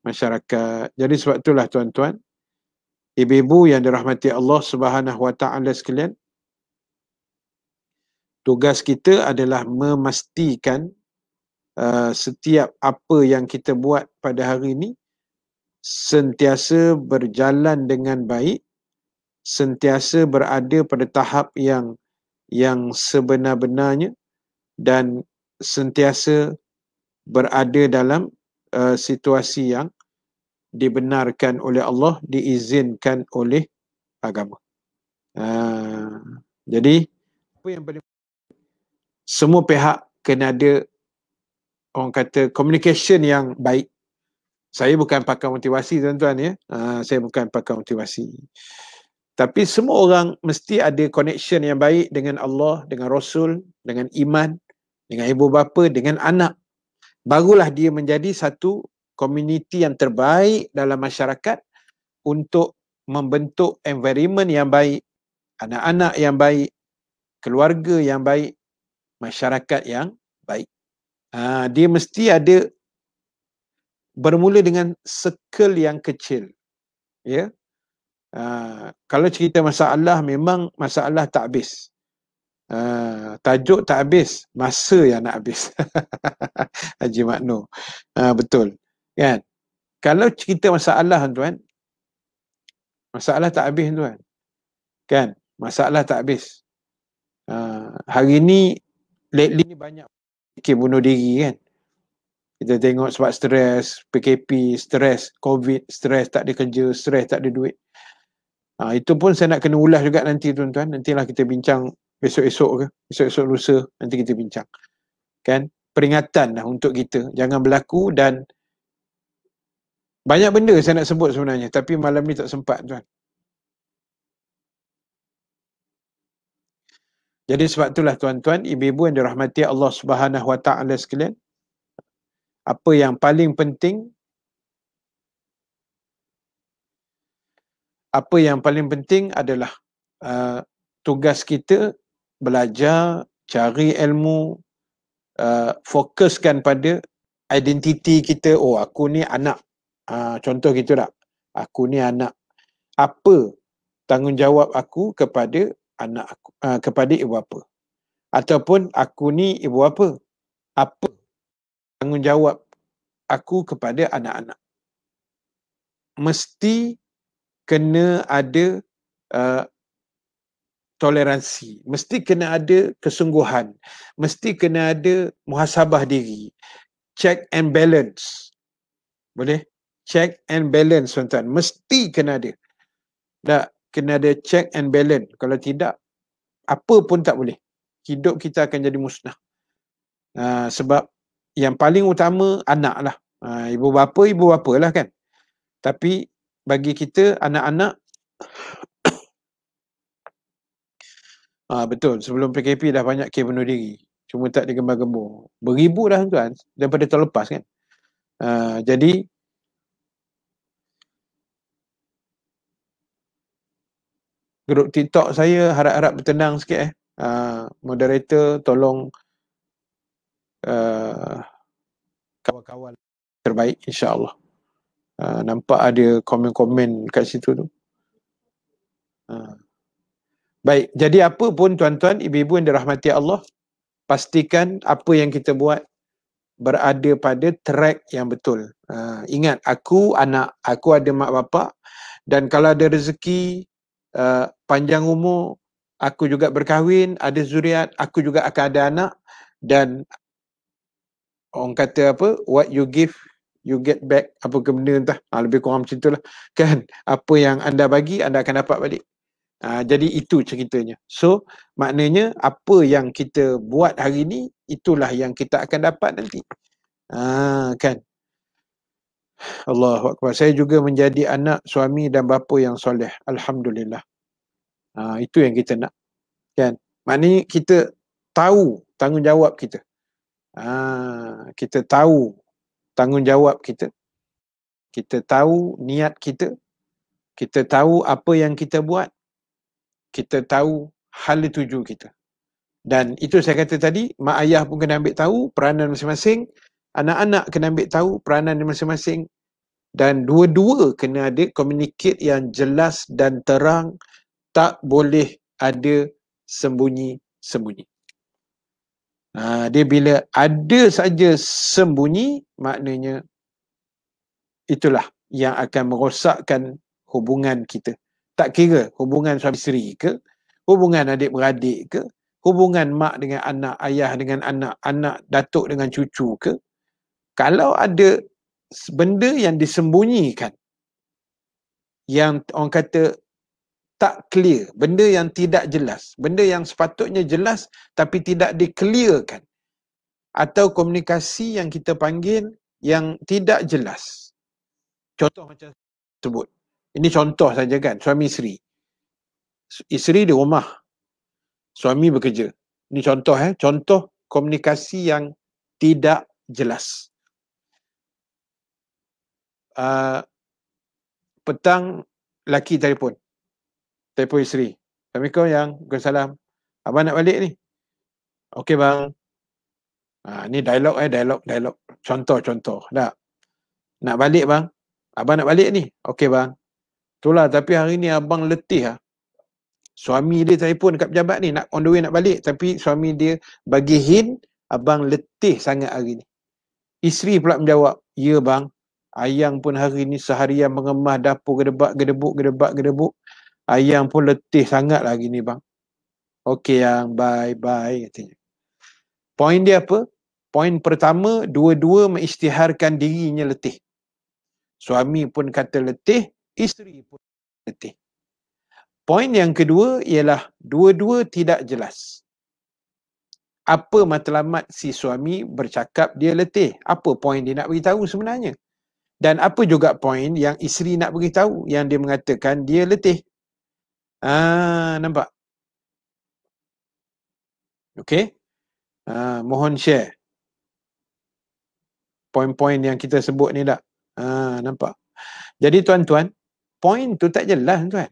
masyarakat. Jadi sebab itulah tuan-tuan, ibu-ibu yang dirahmati Allah Subhanahu Wa Taala sekalian, tugas kita adalah memastikan setiap apa yang kita buat pada hari ini sentiasa berjalan dengan baik, sentiasa berada pada tahap yang sebenar-benarnya dan sentiasa berada dalam situasi yang dibenarkan oleh Allah, diizinkan oleh agama. Jadi apa yang paling, semua pihak kena ada, orang kata, communication yang baik. Saya bukan pakar motivasi tuan-tuan ya. Saya bukan pakar motivasi. Tapi semua orang mesti ada connection yang baik dengan Allah, dengan Rasul, dengan iman, dengan ibu bapa, dengan anak. Barulah dia menjadi satu komuniti yang terbaik dalam masyarakat untuk membentuk environment yang baik, anak-anak yang baik, keluarga yang baik, masyarakat yang baik. Dia mesti ada, bermula dengan circle yang kecil. Ya. Kalau cerita masalah, memang masalah tak habis. Tajuk tak habis, masa yang nak habis. Haji Makno. Betul. Kan? Kalau cerita masalah tuan, masalah tak habis tuan. Kan? Masalah tak habis. Hari ni, lately ni banyak fikir bunuh diri kan. Kita tengok sebab stres, PKP, stres, COVID, stres tak ada kerja, stres tak ada duit. Itu pun saya nak kena ulas juga nanti tuan-tuan. Nantilah kita bincang esok-esok ke, esok-esok lusa, nanti kita bincang. Kan? Peringatan lah untuk kita. Jangan berlaku, dan banyak benda saya nak sebut sebenarnya, tapi malam ni tak sempat tuan. Jadi sebab itulah tuan-tuan, ibu-ibu yang dirahmati Allah Subhanahu Wa Taala sekalian, apa yang paling penting, adalah tugas kita belajar, cari ilmu, fokuskan pada identiti kita. Oh, aku ni anak. Contoh gitu tak? Aku ni anak. Apa tanggungjawab aku kepada anak aku, kepada ibu bapa? Ataupun aku ni ibu bapa, apa tanggungjawab aku kepada anak-anak? Mesti kena ada toleransi, mesti kena ada kesungguhan, mesti kena ada muhasabah diri, check and balance. Boleh? Check and balance tuan-tuan, mesti kena ada. Tak, kena ada check and balance. Kalau tidak, apa pun tak boleh. Hidup kita akan jadi musnah. Sebab yang paling utama anak lah. Ibu bapa lah kan. Tapi bagi kita anak-anak, betul, sebelum PKP dah banyak kes bunuh diri. Cuma tak digembar-gembur. Beribu dah tuan, daripada tahun lepas kan. Jadi grup TikTok saya harap-harap bertenang sikit moderator tolong kawan-kawan terbaik, insya-Allah. Nampak ada komen-komen kat situ tu. Baik, jadi apa pun tuan-tuan, ibu-ibu yang dirahmati Allah, pastikan apa yang kita buat berada pada track yang betul. Ingat, aku anak, aku ada mak bapak, dan kalau ada rezeki, panjang umur, aku juga berkahwin, ada zuriat, aku juga akan ada anak, dan orang kata apa, what you give, you get back, apa ke benda entah, lebih kurang macam itulah kan. Apa yang anda bagi, anda akan dapat balik. Jadi itu ceritanya. So maknanya apa yang kita buat hari ni, itulah yang kita akan dapat nanti. Kan. Allahu Akbar. Saya juga menjadi anak, suami dan bapa yang soleh. Alhamdulillah. Itu yang kita nak. Kan. Maknanya kita tahu tanggungjawab kita. Kita tahu tanggungjawab kita. Kita tahu niat kita. Kita tahu apa yang kita buat. Kita tahu hal tuju kita. Dan itu saya kata tadi, mak ayah pun kena ambil tahu peranan masing-masing, anak-anak kena ambil tahu peranan masing-masing, dan dua-dua kena ada communicate yang jelas dan terang, tak boleh ada sembunyi-sembunyi. Dia bila ada saja sembunyi, maknanya itulah yang akan merosakkan hubungan kita. Tak kira hubungan suami isteri ke, hubungan adik-beradik ke, hubungan mak dengan anak, ayah dengan anak, anak datuk dengan cucu ke. Kalau ada benda yang disembunyikan, yang orang kata tak clear, benda yang tidak jelas, benda yang sepatutnya jelas tapi tidak di-clearkan, atau komunikasi yang kita panggil yang tidak jelas. Contoh macam sebut, ini contoh saja kan, suami isteri. Isteri di rumah, suami bekerja. Ini contoh contoh komunikasi yang tidak jelas. Petang laki telefon isteri. Assalamualaikum yang, Waalaikumsalam. Abang nak balik ni? Okey bang. Ni dialog dialog. Contoh. Tak. Nak balik bang. Abang nak balik ni? Okey bang. Itulah, tapi hari ni abang letih . Suami dia telefon dekat pejabat ni, nak on the way nak balik, tapi suami dia bagi hint, abang letih sangat hari ni. Isteri pula menjawab, ya bang, ayang pun hari ni seharian mengemah dapur gedebuk. Ayang pun letih sangat lagi ni bang. Okey yang, bye katanya. Poin dia apa? Poin pertama, dua-dua mengisytiharkan dirinya letih. Suami pun kata letih, isteri pun letih. Poin yang kedua ialah dua-dua tidak jelas. Apa matlamat si suami bercakap dia letih? Apa poin dia nak beritahu sebenarnya? Dan apa juga poin yang isteri nak beritahu yang dia mengatakan dia letih? Nampak? Okey? Mohon share poin-poin yang kita sebut ni tak? Nampak? Jadi tuan-tuan, poin tu tak jelas tuan.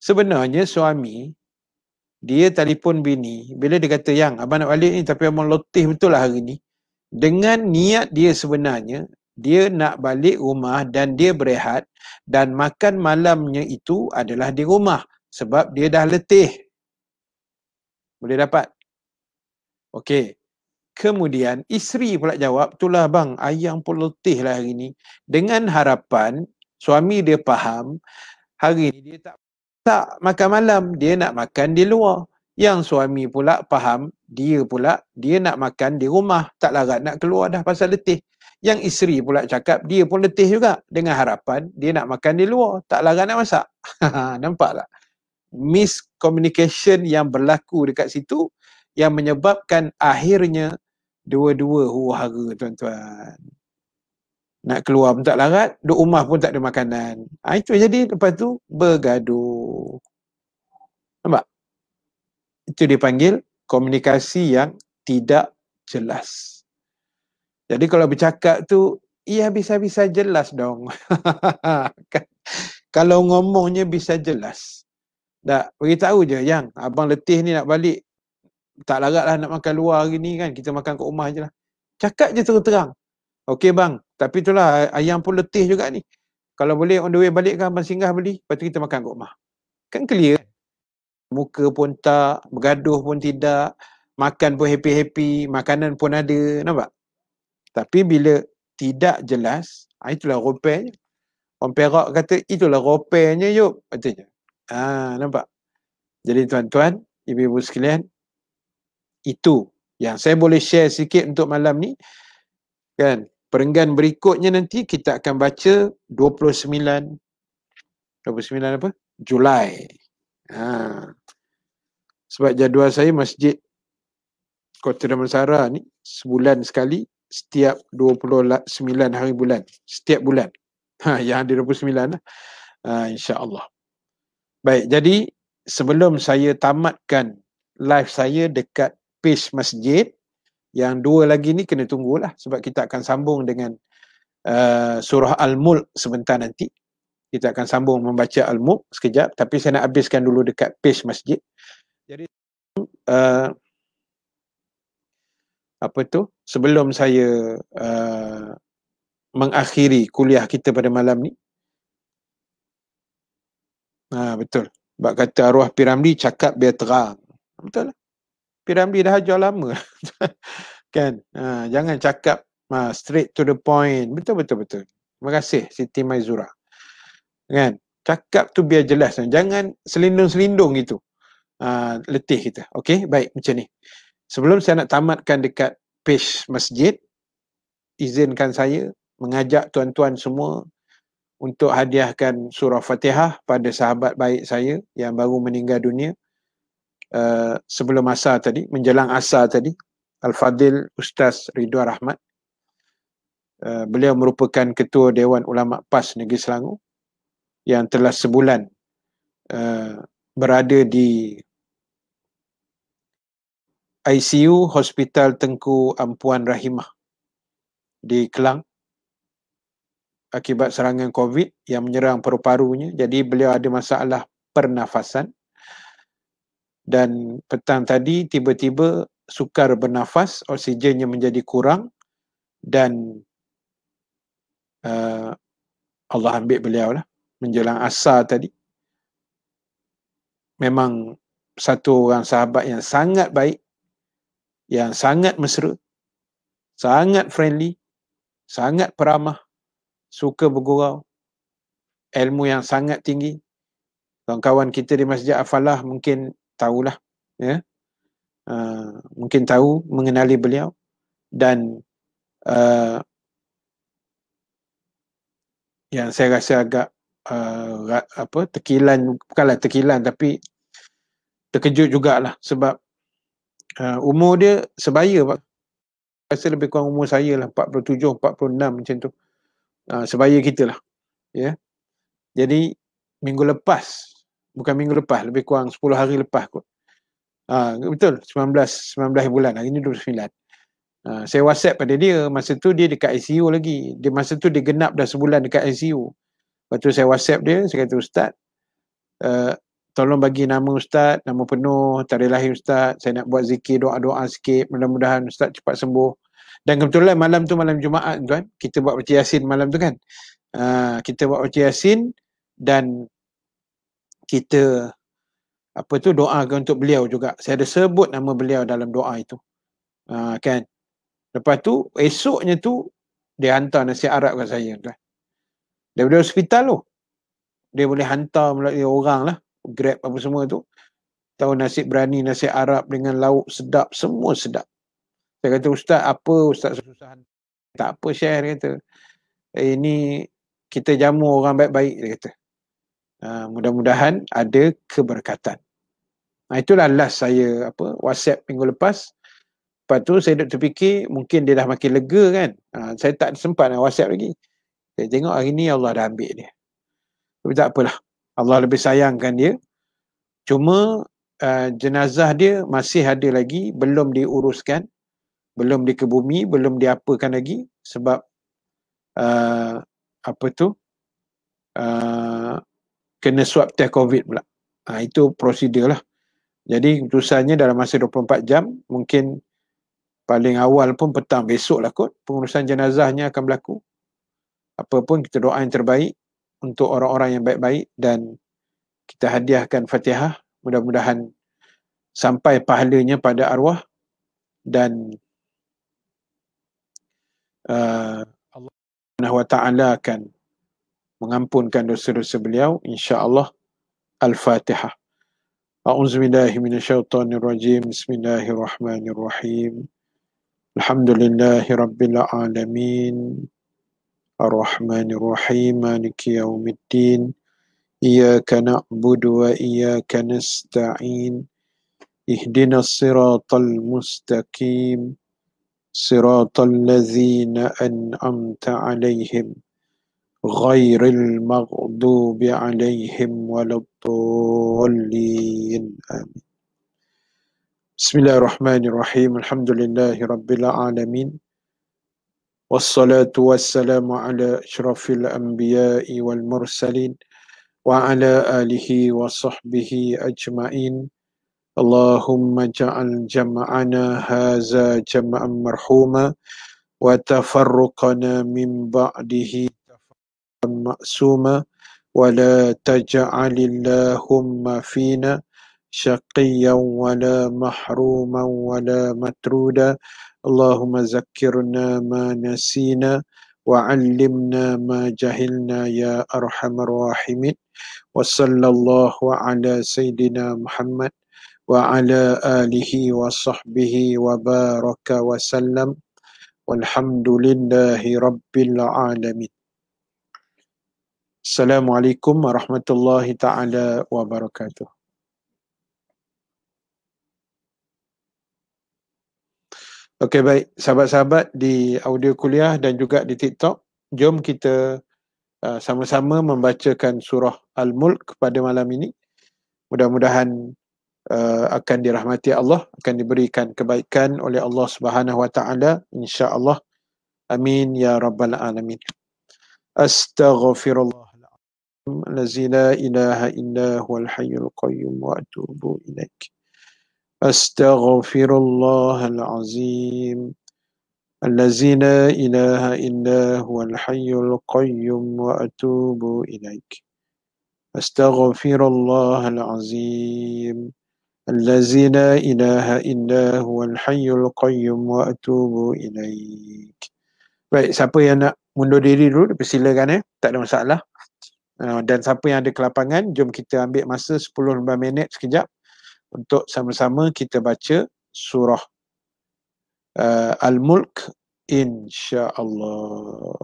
Sebenarnya suami, dia telefon bini, bila dia kata, yang, abang nak balik ni tapi abang letih betul lah hari ni. Dengan niat dia sebenarnya, dia nak balik rumah dan dia berehat, dan makan malamnya itu adalah di rumah. Sebab dia dah letih. Boleh dapat? Okey. Kemudian isteri pula jawab, itulah bang, ayang pun letih lah hari ni. Dengan harapan suami dia faham, hari ni dia tak makan malam, dia nak makan di luar. Yang suami pula faham, dia nak makan di rumah, tak larat nak keluar dah pasal letih. Yang isteri pula cakap, dia pun letih juga, dengan harapan dia nak makan di luar, tak larat nak masak. Nampak tak? Miscommunication yang berlaku dekat situ, yang menyebabkan akhirnya dua-dua huru-hara tuan-tuan. Nak keluar pun tak larat, duduk rumah pun tak ada makanan. Itu jadi lepas tu bergaduh. Nampak? Itu dipanggil komunikasi yang tidak jelas. Jadi kalau bercakap tu, bisa jelas dong. Kalau ngomongnya bisa jelas. Tak, beritahu je, yang abang letih ni nak balik, tak larat lah nak makan luar hari ni kan, kita makan kat rumah je lah. Cakap je terang-terang. Okey bang, tapi itulah ayang pun letih juga ni. Kalau boleh on the way balik kan abang singgah beli, lepas tu kita makan kat rumah. Kan clear. Muka pun tak, bergaduh pun tidak, makan pun happy-happy, makanan pun ada, nampak? Tapi bila tidak jelas, itulah ropenya. Orang Perak kata, itulah ropenya yuk, katanya. Nampak? Jadi tuan-tuan, ibu-ibu sekalian, itu yang saya boleh share sikit untuk malam ni. Kan? Perenggan berikutnya nanti kita akan baca 29 apa? Julai. Sebab jadual saya masjid Kota Damansara ni sebulan sekali, setiap 29 hari bulan, setiap bulan. Yang ada 29 lah. InsyaAllah. Baik, jadi sebelum saya tamatkan live saya dekat page masjid, yang dua lagi ni kena tunggulah sebab kita akan sambung dengan surah Al-Mulk sebentar nanti. Kita akan sambung membaca Al-Mulk sekejap, tapi saya nak habiskan dulu dekat page masjid. Jadi sebelum saya mengakhiri kuliah kita pada malam ni, betul, sebab kata arwah Piramli cakap biar terang. Betul lah, Piramli dah ajar lama. Kan? Jangan cakap straight to the point. Betul. Terima kasih Siti Maizura. Kan? Cakap tu biar jelas. Jangan selindung-selindung gitu. Letih kita. Okey, baik macam ni. Sebelum saya nak tamatkan dekat page masjid, izinkan saya mengajak tuan-tuan semua untuk hadiahkan surah Fatihah pada sahabat baik saya yang baru meninggal dunia sebelum asar tadi, menjelang asar tadi, Al-Fadil Ustaz Ridwan Rahmat. Beliau merupakan Ketua Dewan Ulama PAS Negeri Selangor yang telah sebulan berada di ICU Hospital Tengku Ampuan Rahimah di Kelang akibat serangan COVID yang menyerang paru-parunya. Jadi beliau ada masalah pernafasan. Dan petang tadi tiba-tiba sukar bernafas, oksigennya menjadi kurang dan Allah ambil beliau lah menjelang asar tadi. Memang satu orang sahabat yang sangat baik, yang sangat mesra, sangat friendly, sangat peramah, suka bergurau, ilmu yang sangat tinggi. Kawan-kawan kita di Masjid Al-Falah mungkin tahulah, ya. Mungkin tahu, mengenali beliau. Dan yang saya rasa agak terkilan, bukanlah terkilan tapi terkejut jugalah sebab umur dia sebaya, Pak. Rasa lebih kurang umur saya lah, 47, 46 macam tu. Sebaya kita lah, ya. Jadi minggu lepas, bukan minggu lepas, lebih kurang 10 hari lepas kot. Betul, 19 bulan, hari ni 29. Saya WhatsApp pada dia, masa tu dia dekat ICU lagi. Masa tu dia genap dah sebulan dekat ICU. Lepas tu saya WhatsApp dia, saya kata, Ustaz, tolong bagi nama Ustaz, nama penuh, tarikh lahir Ustaz, saya nak buat zikir, doa-doa sikit, mudah-mudahan Ustaz cepat sembuh. Dan kebetulan malam tu malam Jumaat tuan, kita buat baca Yasin malam tu kan. Kita buat baca Yasin dan kita doakan untuk beliau juga. Saya ada sebut nama beliau dalam doa itu. Kan. Lepas tu esoknya tu dia hantar nasihat Arab kat saya tuan. Daripada hospital tu dia boleh hantar melalui orang lah, Grab apa semua tu. Tahu nasi berani, nasi Arab dengan lauk sedap, semua sedap. Saya kata, Ustaz, apa Ustaz susah? Tak apa, Syekh, dia kata. Ini kita jamu orang baik-baik, dia kata. Mudah-mudahan ada keberkatan. Itulah last saya WhatsApp minggu lepas. Lepas tu saya duk terfikir, mungkin dia dah makin lega kan. Saya tak sempat nak WhatsApp lagi. Saya tengok hari ni Allah dah ambil dia. Tapi tak apalah. Allah lebih sayangkan dia. Cuma jenazah dia masih ada lagi, belum diuruskan, belum dikebumi, belum diapakan lagi sebab kena swab test COVID pula. Itu prosedur lah. Jadi keputusannya dalam masa 24 jam, mungkin paling awal pun petang besok lah kot, pengurusan jenazahnya akan berlaku. Apa pun kita doa yang terbaik untuk orang-orang yang baik-baik dan kita hadiahkan Fatihah. Mudah-mudahan sampai pahalanya pada arwah dan Allah Subhanahu wa ta'ala akan mengampunkan dosa-dosa beliau, insya-Allah. Al-Fatihah. A'udzubillahi minasyaitonirrajim. Bismillahirrahmanirrahim. Alhamdulillahi rabbil alamin. Ar-Rahmanir-Rahim. Maliki yaumiddin. Iyyaka na'budu wa iyyaka nasta'in. Ihdinas siratal mustaqim. Siratal ladzina an'amta 'alaihim ghairil maghdubi 'alaihim waladdallin. Amin. Bismillahirrahmanirrahim. Alhamdulillahi rabbil alamin. Wassalatu wassalamu ala asyrafil anbiya'i wal mursalin wa ala alihi wa sahbihi ajma'in. Allahumma ja'al jam'ana haza jam'an marhuma wa tafarruqana min ba'dihi ma'suma wa la taj'alillahumma fina syaqiyyan wa la mahruman wa la matruda. Allahumma zakkirna ma nasina wa 'allimna ma jahilna ya arhamar rahimin. Wa sallallahu ala sayyidina Muhammad wa ala alihi wa sahbihi wa baraka wa sallam. Walhamdulillahi rabbil alamin. Assalamualaikum warahmatullahi taala wabarakatuh. Okey, baik, sahabat-sahabat di audio kuliah dan juga di TikTok, jom kita sama-sama membacakan surah Al-Mulk pada malam ini. Mudah-mudahan akan dirahmati Allah, akan diberikan kebaikan oleh Allah Subhanahu wa taala, insya-Allah. Amin ya rabbal alamin. Astaghfirullahalazim allazi la ilaha illa huwal hayyul qayyum wa atubu ilaik. Astaghfirullahalazim الذي لا إله إلا هو الحي القيوم وأتوب إليك. أستغفر الله العظيم الذي لا إله إلا هو الحي القيوم وأتوب إليك. Baik, siapa yang nak mundur diri dulu, persilakan, tak ada masalah. Dan siapa yang ada kelapangan, jom kita ambil masa 10-15 minit sekejap untuk sama-sama kita baca surah Al-Mulk, insya-Allah.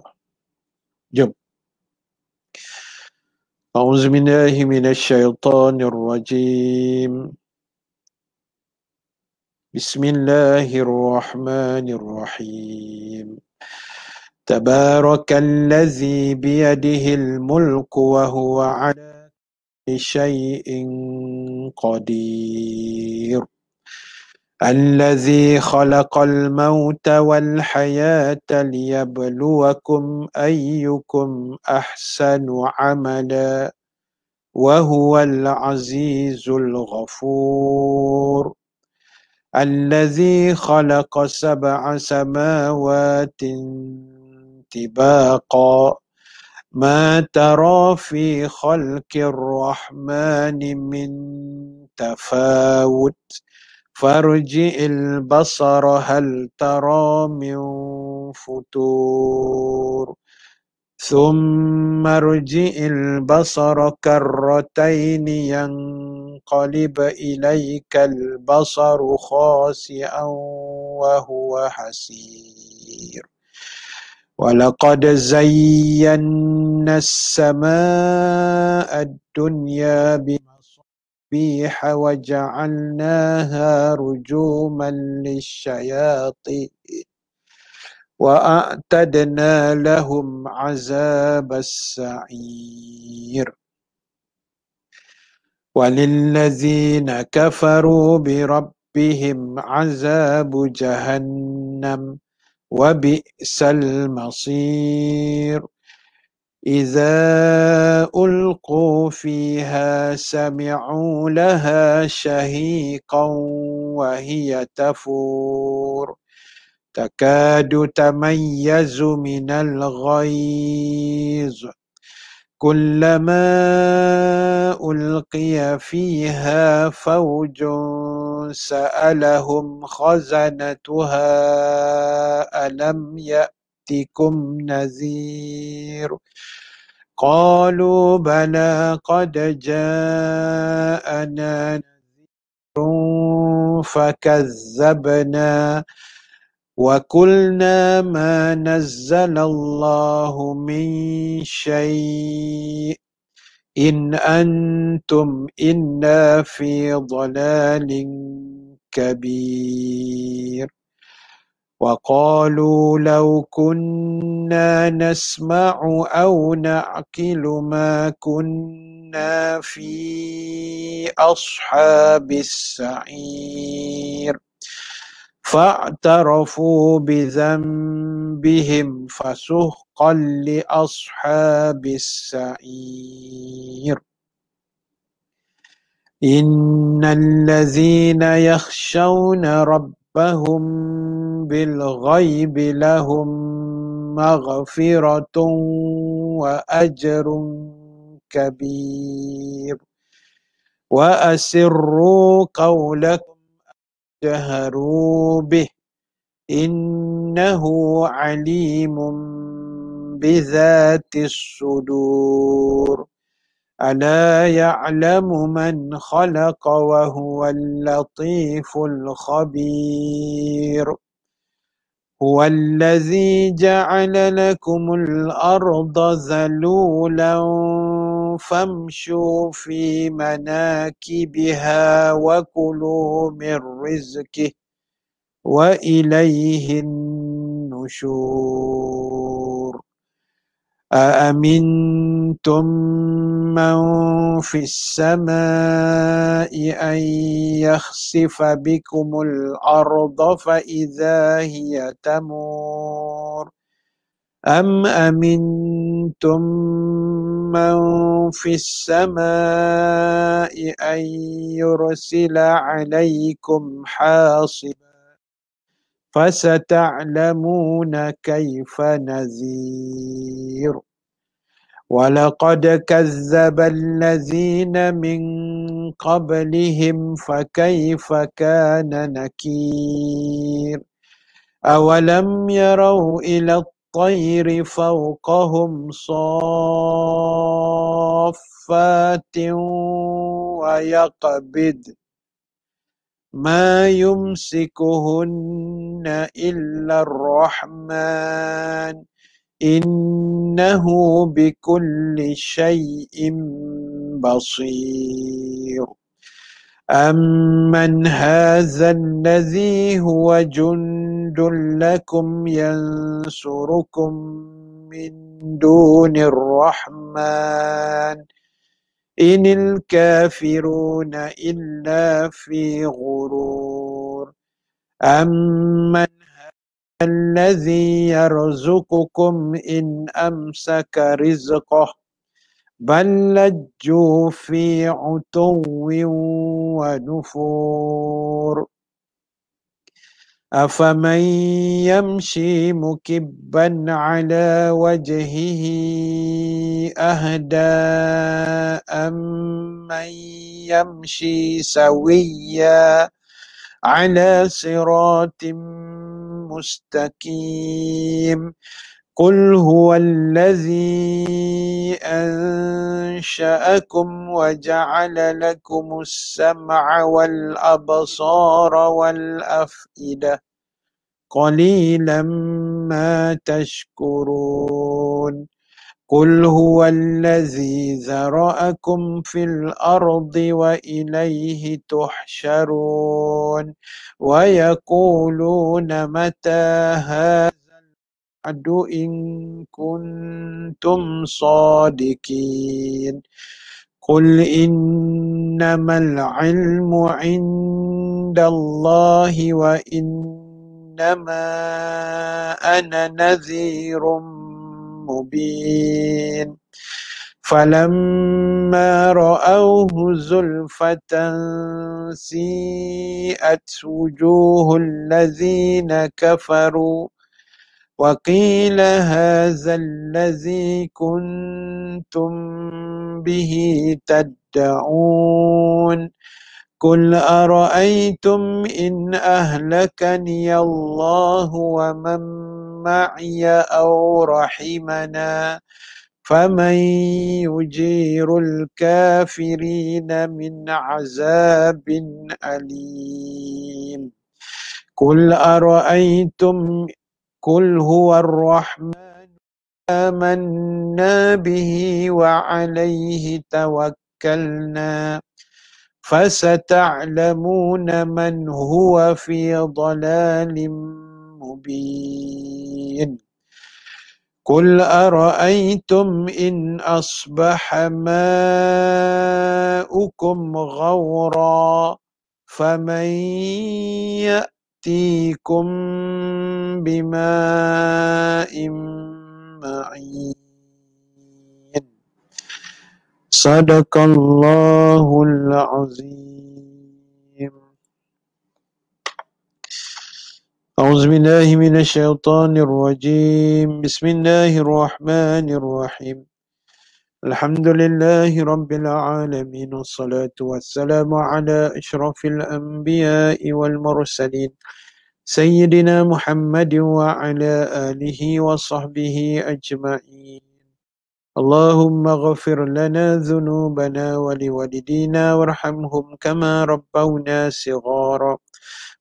Jom. A'udzu billahi minasyaitonir rajim. Bismillahirrahmanirrahim. Tabarakalladzi biyadihil mulku wa huwa 'ala kulli syai'in qadir. الذي خلق الموت والحياة ليبلوكم أيكم أحسن عملا وهو العزيز الغفور. الذي خلق 7 سماوات طباقا ما ترى في خلق الرحمن من تفاوت فارجع البصر هل ترى من فتور ثم ارجع البصر كرتين ينقلب إليك البصر خاسئا وهو حسير. ولقد زينا السماء الدنيا بمصابيح وجعلناها رجوما للشياطين وأعتدنا لهم عذاب السعير. وللذين كفروا بربهم عذاب جهنم وبئس المصير. إذا ألقوا فيها سمعوا لها شهيقا وهي تفور تكاد تميز من الغيظ كلما ألقي فيها فوج سألهم خزنتها ألم يأتكم نذير قالوا بلى قد جاءنا نذير فكذبنا وقلنا ما نزل الله من شيء إن أنتم إلا في ضلال كبير. وقالوا لو كنا نسمع أو نعقل ما كنا في أصحاب السعير فاعترفوا بذنبهم فسحقا لأصحاب السعير. إن الذين يخشون ربهم بالغيب لهم مغفرة وأجر كبير. وأسروا قولكم جهروا به إنه عليم بذات الصدور. ألا يعلم من خلق وهو اللطيف الخبير. هو الذي جعل لكم الأرض ذلولا فامشوا في مناكبها وكلوا من رزقه وإليه النشور أأمنتم من في السماء أن يخسف بكم الأرض فإذا هي تمور أم أمنتم من في السماء أن يرسل عليكم حاصبا فستعلمون كيف نذير ولقد كذب الذين من قبلهم فكيف كان نكير أولم يروا إلى الطير فوقهم صافات ويقبض ما يمسكهن إلا الرحمن إنه بكل شيء بصير أمن هذا الذي هو جند لكم ينصركم من دون الرحمن إن الكافرون إلا في غرور أمن الذي يرزقكم إن أمسك رزقه بل لجوا في عتو ونفور أفمن يمشي مكبا على وجهه أهدى أمن يمشي سويا على صراط مستقيم قل هو الذي أنشأكم وجعل لكم السمع والأبصار والأفئدة قليلا ما تشكرون قل هو الذي ذرأكم في الأرض وإليه تحشرون ويقولون متى هذا الوعد إن كنتم صادقين قل إنما العلم عند الله وإنما أنا نذير مبين فلما رأوه زلفة سيئت وجوه الذين كفروا وقيل هذا الذي كنتم به تدعون قل أرأيتم إن أهلكني الله ومن معي أو رحمنا فمن يجير الكافرين من عذاب أليم قل أرأيتم قل هو الرحمن آمنا به وعليه توكلنا فستعلمون من هو في ضلال مبين قل أرأيتم إن أصبح ماؤكم غورا فمن يأتيكم بماء معين صدق الله العظيم أعوذ بالله من الشيطان الرجيم بسم الله الرحمن الرحيم الحمد لله رب العالمين والصلاة والسلام على أشرف الأنبياء والمرسلين سيدنا محمد وعلى آله وصحبه أجمعين اللهم اغفر لنا ذنوبنا ولوالدينا وارحمهم كما ربونا صغارا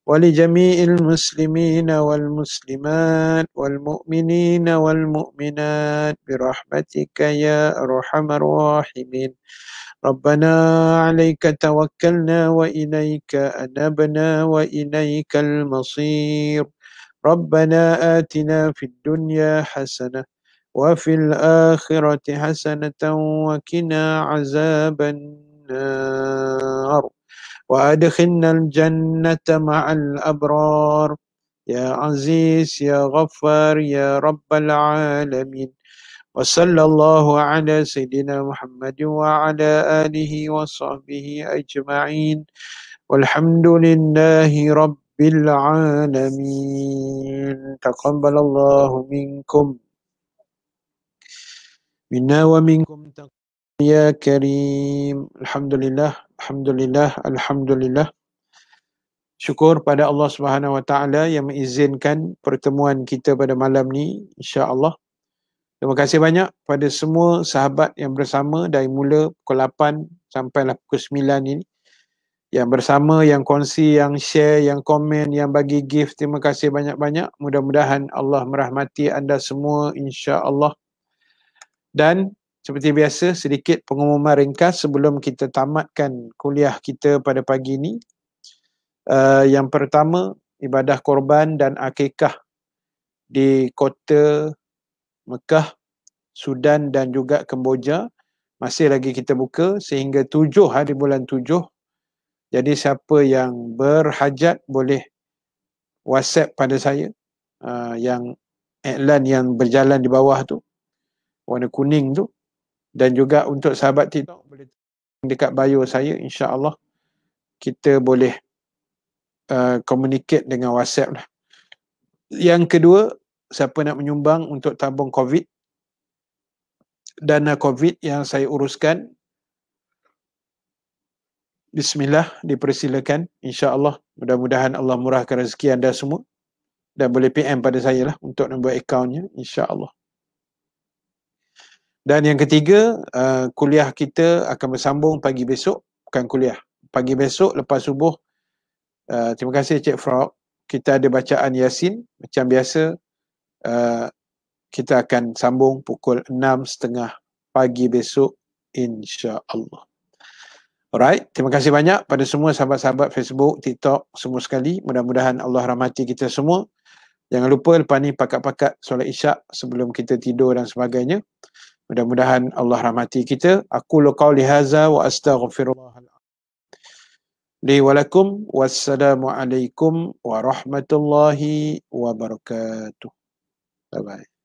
ولجميع المسلمين والمسلمات والمؤمنين والمؤمنات برحمتك يا أرحم الراحمين. ربنا عليك توكلنا وإليك أنبنا وإليك المصير. ربنا آتنا في الدنيا حسنة وفي الآخرة حسنة وقنا عذاب النار وأدخلنا الجنة مع الأبرار يا عزيز يا غفار يا رب العالمين. وصلى الله على سيدنا محمد وعلى آله وصحبه أجمعين والحمد لله رب العالمين. تقبل الله منكم منا ومنكم يا كريم. Alhamdulillah, Alhamdulillah, Alhamdulillah. Syukur pada Allah Subhanahu Wa Taala yang mengizinkan pertemuan kita pada malam ni, insya-Allah. Terima kasih banyak pada semua sahabat yang bersama dari mula pukul 8 sampailah pukul 9 ini. Yang bersama, yang kongsi, yang share, yang komen, yang bagi gift. Terima kasih banyak-banyak. Mudah-mudahan Allah merahmati anda semua, insya-Allah. Dan seperti biasa, sedikit pengumuman ringkas sebelum kita tamatkan kuliah kita pada pagi ini. Yang pertama, ibadah korban dan akikah di kota Mekah, Sudan dan juga Kemboja masih lagi kita buka sehingga 7 hari bulan 7. Jadi siapa yang berhajat boleh WhatsApp pada saya, yang iklan yang berjalan di bawah tu, warna kuning tu. Dan juga untuk sahabat TikTok boleh dekat bio saya, insya-Allah kita boleh communicate dengan WhatsApp lah. Yang kedua, siapa nak menyumbang untuk tabung COVID, dana COVID yang saya uruskan, bismillah, dipersilakan, insya-Allah. Mudah-mudahan Allah murahkan rezeki anda semua. Dan boleh PM pada saya lah untuk nombor akaunnya, insya-Allah. Dan yang ketiga, kuliah kita akan bersambung pagi besok. Bukan kuliah, pagi besok lepas subuh. Terima kasih Cik Frog. Kita ada bacaan Yasin macam biasa. Kita akan sambung pukul 6.30 pagi besok, insya-Allah. Alright, terima kasih banyak pada semua sahabat-sahabat Facebook, TikTok, semua sekali. Mudah-mudahan Allah rahmati kita semua. Jangan lupa lepas ni pakat-pakat solat Isyak sebelum kita tidur dan sebagainya. Mudah-mudahan Allah rahmati kita. Aku qauli hadza wa astaghfirullah li wa lakum. Wassalamualaikum warahmatullahi wabarakatuh. Bye bye.